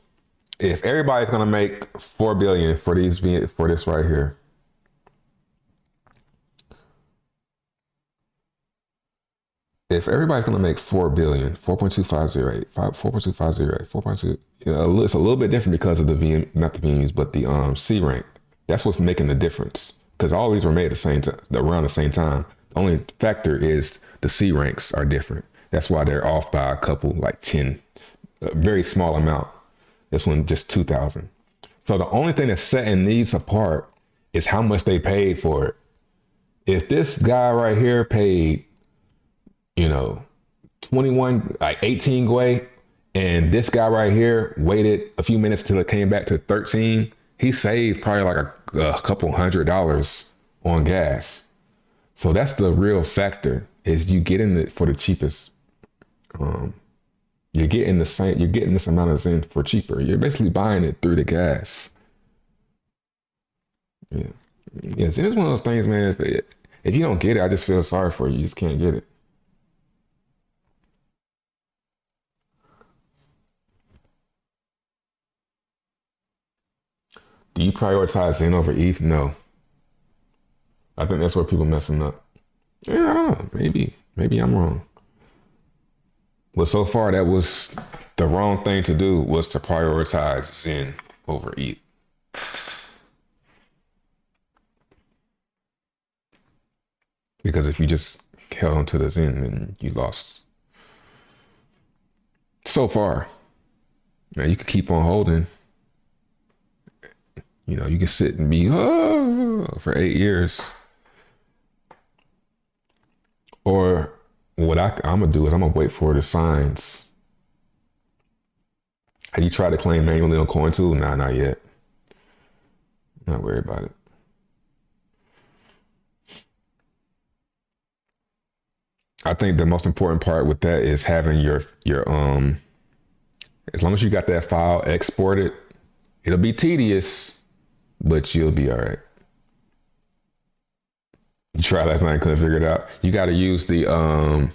if everybody's gonna make 4 billion for this right here, if everybody's gonna make 4 billion, 4.2508, 4.2508, 4.2, it's a little bit different because of the VM, not the VMUs, but the C rank. That's what's making the difference. Because all these were made at the same time, around the same time. The only factor is the C ranks are different. That's why they're off by a couple, like 10, a very small amount. This one just 2,000. So the only thing that's setting these apart is how much they paid for it. If this guy right here paid, 21, like 18 Gwei, and this guy right here waited a few minutes till it came back to 13, he saved probably like a couple $100 on gas. So that's the real factor, is you getting it for the cheapest. You're getting this amount of Xen for cheaper. You're basically buying it through the gas. Yeah. Yes, it's one of those things, man. If you don't get it, I just feel sorry for you. You just can't get it. Do you prioritize Xen over ETH? No. I think that's where people messing up. Yeah, I don't know. Maybe I'm wrong. But so far, that was the wrong thing to do, was to prioritize Xen over ETH. Because if you just held onto the Xen, then you lost. So far. Now you can keep on holding. You can sit and be for 8 years. Or what I'm gonna do is I'm gonna wait for the signs. Have you tried to claim manually on CoinTool? Nah, not yet. Not worried about it. I think the most important part with that is having your as long as you got that file exported, it'll be tedious, but you'll be all right. You tried last night and couldn't figure it out. You got to use the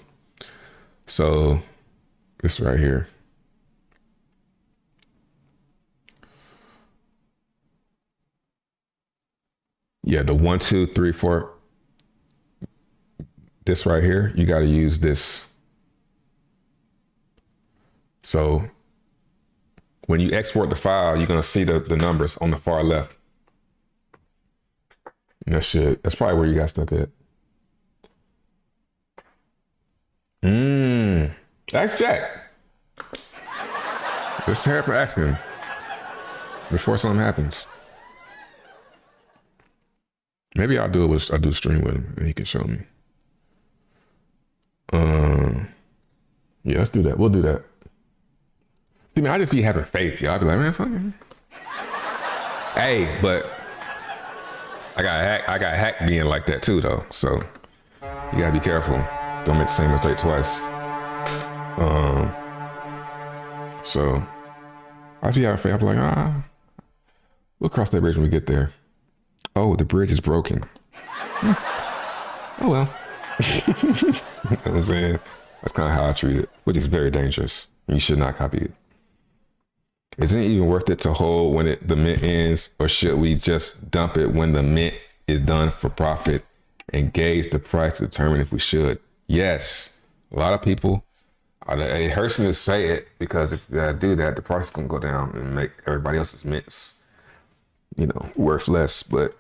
so this right here. Yeah, the 1, 2, 3, 4. This right here, you got to use this. So when you export the file, you're gonna see the numbers on the far left. And that's probably where you got stuck at. Ask Jack. Just ask him before something happens. Maybe I'll do a stream with him and he can show me. Yeah, let's do that. We'll do that. See, man, I just be having faith, y'all. I be like, man, fuck it. Hey, but I got hacked being like that too, though. So you gotta be careful. Don't make the same mistake twice. So I just be having faith. I be like, we'll cross that bridge when we get there. Oh, the bridge is broken. Oh well. You know what I'm saying? That's kind of how I treat it, which is very dangerous. You should not copy it. Isn't it even worth it to hold when the mint ends, or should we just dump it when the mint is done for profit and gauge the price to determine if we should? Yes. A lot of people, it hurts me to say it, because if I do that, the price is going to go down and make everybody else's mints, worth less. But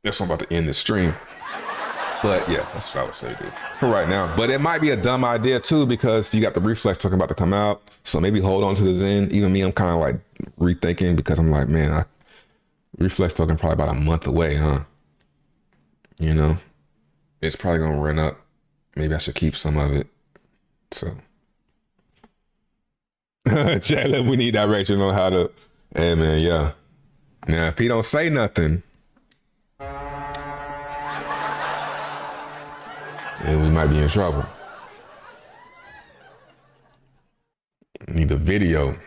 that's why I'm about to end the stream. But yeah, that's what I would say, dude, for right now. But it might be a dumb idea too, because you got the reflex token about to come out. So maybe hold on to the Xen. Even me, I'm kind of like rethinking, because I'm like, man, reflex token probably about a month away, huh? It's probably gonna run up. Maybe I should keep some of it. So, Chandler, we need direction on how to. Hey man, yeah. Now if he don't say nothing, and we might be in trouble. Need a video.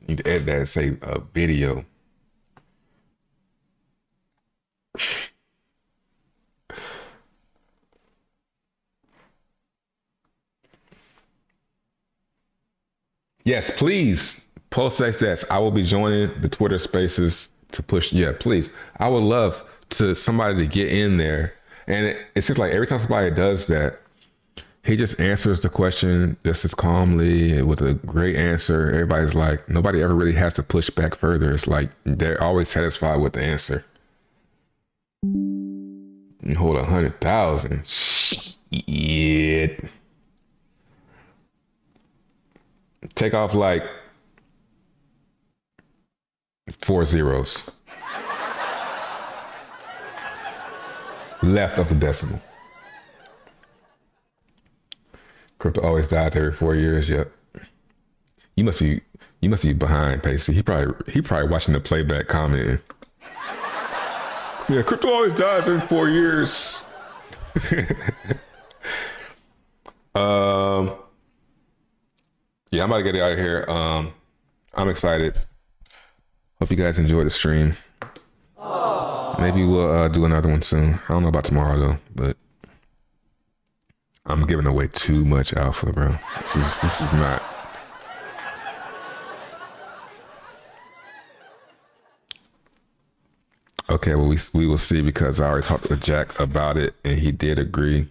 Need to edit that and say a video. Yes, please post success. I will be joining the Twitter Spaces to push. Yeah, please. I would love to somebody to get in there, and it seems like every time somebody does that, he just answers the question just as calmly with a great answer. Everybody's like, nobody ever really has to push back further. It's like they're always satisfied with the answer. You hold 100,000. Shit. Take off like 4 zeros. Left of the decimal. Crypto always dies every 4 years. Yep. You must be behind, Pacey. He probably watching the playback commenting. Yeah, crypto always dies every 4 years. Yeah, I'm about to get out of here. I'm excited. Hope you guys enjoyed the stream. Maybe we'll do another one soon. I don't know about tomorrow though, but I'm giving away too much alpha, bro. This is not. Okay, well we will see, because I already talked with Jack about it and he did agree.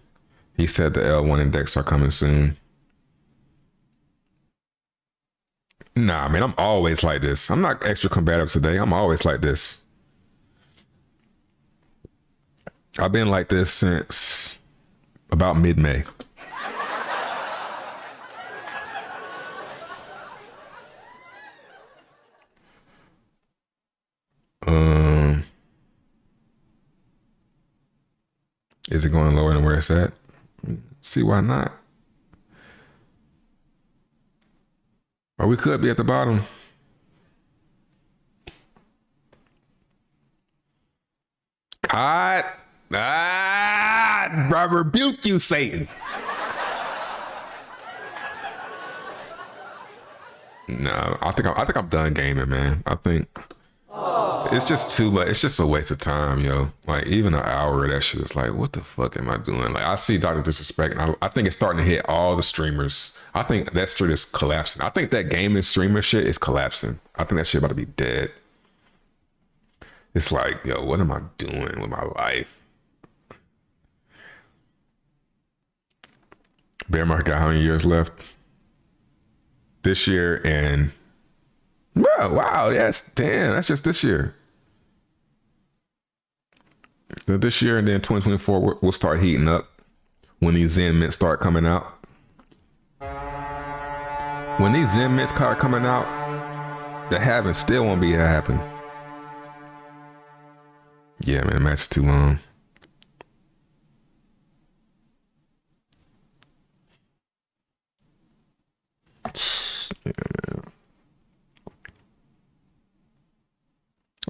He said the L1 index are coming soon. Nah, man, I'm always like this. I'm not extra combative today. I'm always like this. I've been like this since about mid-May. Is it going lower than where it's at? See why not? Or we could be at the bottom. God, I rebuke you, Satan. No, I think I'm done gaming, man. I think it's just too much. It's just a waste of time, yo. Like even an hour of that shit is like, what the fuck am I doing? Like I see Dr. Disrespect, and I think it's starting to hit all the streamers. I think that shit is collapsing. I think that gaming streamer shit is collapsing. I think that shit about to be dead. It's like, yo, what am I doing with my life? Bear market got how many years left? This year and bro, wow, that's just this year. So this year and then 2024 we'll start heating up when these Xen mints start coming out. When these Xen mints start coming out, the halving still won't be happen. Yeah, man, the match is too long. Yeah, man.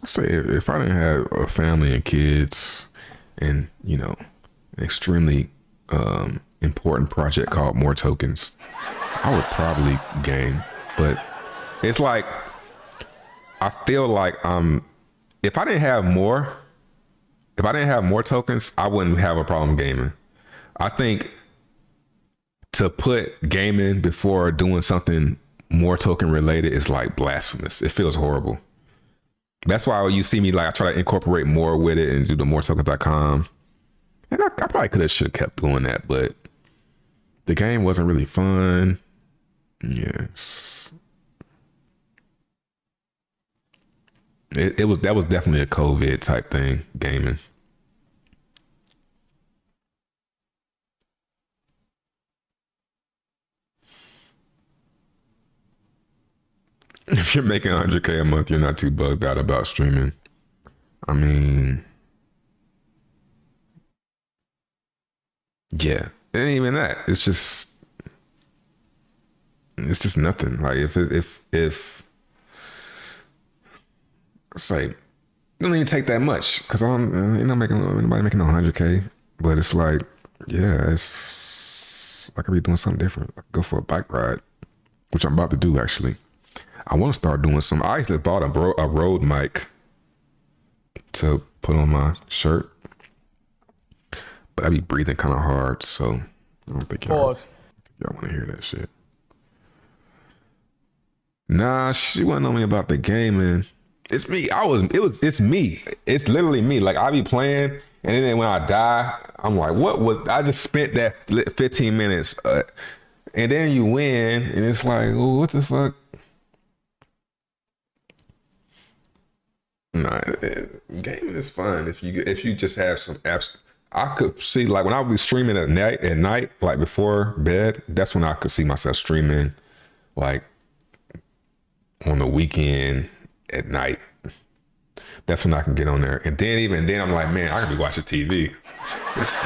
I'll say if I didn't have a family and kids and, you know, an extremely important project called More Tokens, I would probably game. But it's like, I feel like if I didn't have more tokens, I wouldn't have a problem gaming. I think to put gaming before doing something more token related is like blasphemous. It feels horrible. That's why you see me, like, I try to incorporate more with it and do the moretokens.com. And I probably should have kept doing that, but the game wasn't really fun. Yes. That was definitely a COVID type thing, gaming. If you're making 100K a month, you're not too bugged out about streaming. I mean, yeah, it ain't even that. It's just nothing. Like if it's like, it don't even take that much, because I'm not making anybody making 100K, but it's like, yeah, it's I could be doing something different. I could go for a bike ride, which I'm about to do actually. I want to start doing some. I actually bought a Rode mic to put on my shirt, but I be breathing kind of hard, so I don't think y'all want to hear that shit. Nah, she wasn't on me about the gaming. It's me. It's me. It's literally me. Like I be playing, and then when I die, I'm like, what was? I just spent that 15 minutes, and then you win, and it's like, oh, what the fuck? Nah, gaming is fun if you just have some apps. I could see like when I was streaming at night, like before bed. That's when I could see myself streaming, like on the weekend at night. That's when I can get on there. And then even then I'm like, man, I could be watching TV.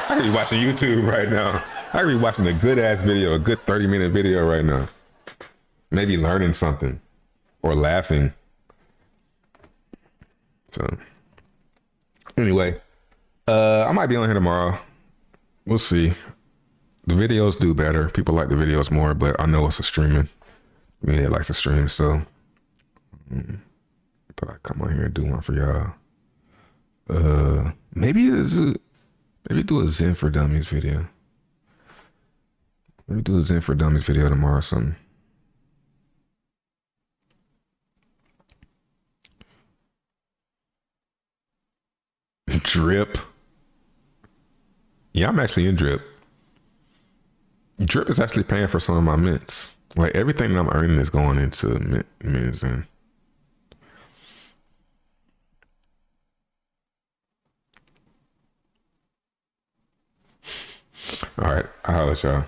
I could be watching YouTube right now. I could be watching a good ass video, a good 30-minute video right now. Maybe learning something or laughing. So anyway, I might be on here tomorrow. We'll see. The videos do better. People like the videos more, but I know it's a streaming. Yeah, it likes to stream, so but I come on here and do one for y'all. Maybe do a Xen for Dummies video. Maybe do a Xen for Dummies video tomorrow or something. Drip. Yeah, I'm actually in Drip. Drip is actually paying for some of my mints. Like everything that I'm earning is going into mints and. All right, I'll holler at y'all.